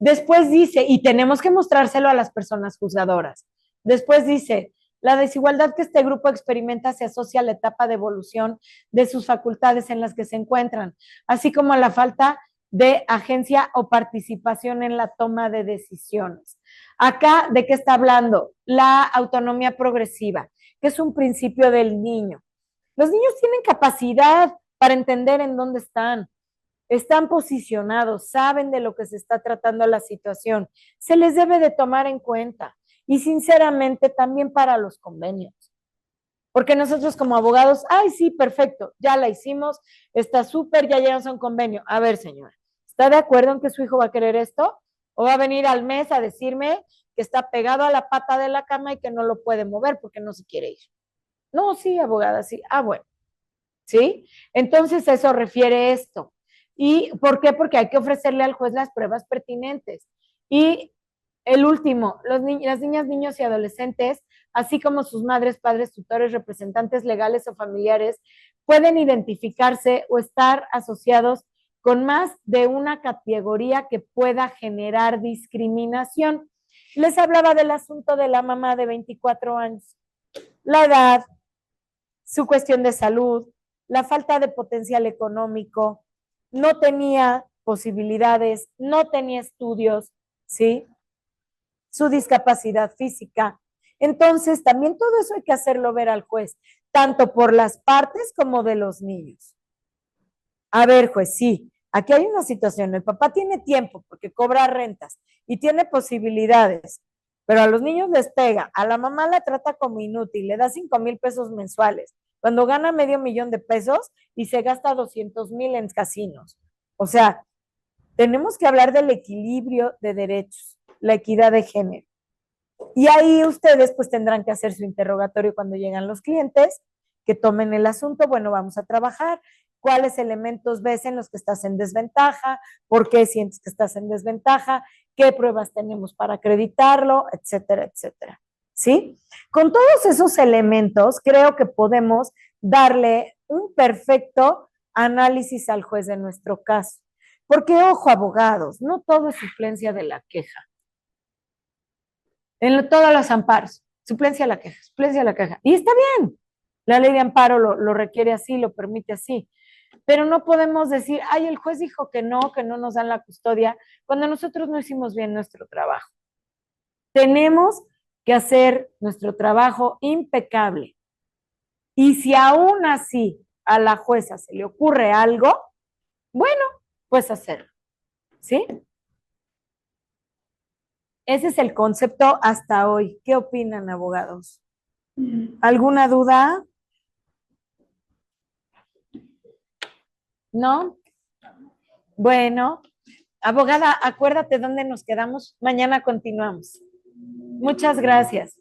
Después dice, y tenemos que mostrárselo a las personas juzgadoras. Después dice, la desigualdad que este grupo experimenta se asocia a la etapa de evolución de sus facultades en las que se encuentran, así como a la falta de agencia o participación en la toma de decisiones. Acá, ¿de qué está hablando? La autonomía progresiva, que es un principio del niño. Los niños tienen capacidad para entender en dónde están posicionados, saben de lo que se está tratando la situación, se les debe de tomar en cuenta y sinceramente también para los convenios. Porque nosotros como abogados, ay, sí, perfecto, ya la hicimos, está súper, ya llegamos a un convenio. A ver, señora, ¿está de acuerdo en que su hijo va a querer esto? ¿O va a venir al mes a decirme que está pegado a la pata de la cama y que no lo puede mover porque no se quiere ir? No, sí, abogada, sí. Ah, bueno. ¿Sí? Entonces eso refiere esto. ¿Y por qué? Porque hay que ofrecerle al juez las pruebas pertinentes. Y el último, las niñas, niños y adolescentes, así como sus madres, padres, tutores, representantes legales o familiares, pueden identificarse o estar asociados con más de una categoría que pueda generar discriminación. Les hablaba del asunto de la mamá de 24 años. La edad, su cuestión de salud, la falta de potencial económico, no tenía posibilidades, no tenía estudios, ¿sí? Su discapacidad física. Entonces, también todo eso hay que hacerlo ver al juez, tanto por las partes como de los niños. A ver, juez, sí, aquí hay una situación, el papá tiene tiempo porque cobra rentas y tiene posibilidades, pero a los niños les pega, a la mamá la trata como inútil, le da 5,000 pesos mensuales, cuando gana $500,000 y se gasta 200,000 en casinos. O sea, tenemos que hablar del equilibrio de derechos, la equidad de género. Y ahí ustedes pues tendrán que hacer su interrogatorio cuando llegan los clientes, que tomen el asunto, bueno, vamos a trabajar, cuáles elementos ves en los que estás en desventaja, por qué sientes que estás en desventaja, qué pruebas tenemos para acreditarlo, etcétera, etcétera. ¿Sí? Con todos esos elementos, creo que podemos darle un perfecto análisis al juez de nuestro caso. Porque, ojo, abogados, no todo es suplencia de la queja. En todos los amparos, suplencia de la queja, suplencia de la queja. Y está bien, la ley de amparo lo requiere así, lo permite así. Pero no podemos decir, ay, el juez dijo que no nos dan la custodia, cuando nosotros no hicimos bien nuestro trabajo. Tenemos que hacer nuestro trabajo impecable. Y si aún así a la jueza se le ocurre algo, bueno, pues hacerlo. ¿Sí? Ese es el concepto hasta hoy. ¿Qué opinan, abogados? ¿Alguna duda? ¿No? Bueno, abogada, acuérdate dónde nos quedamos. Mañana continuamos. Muchas gracias.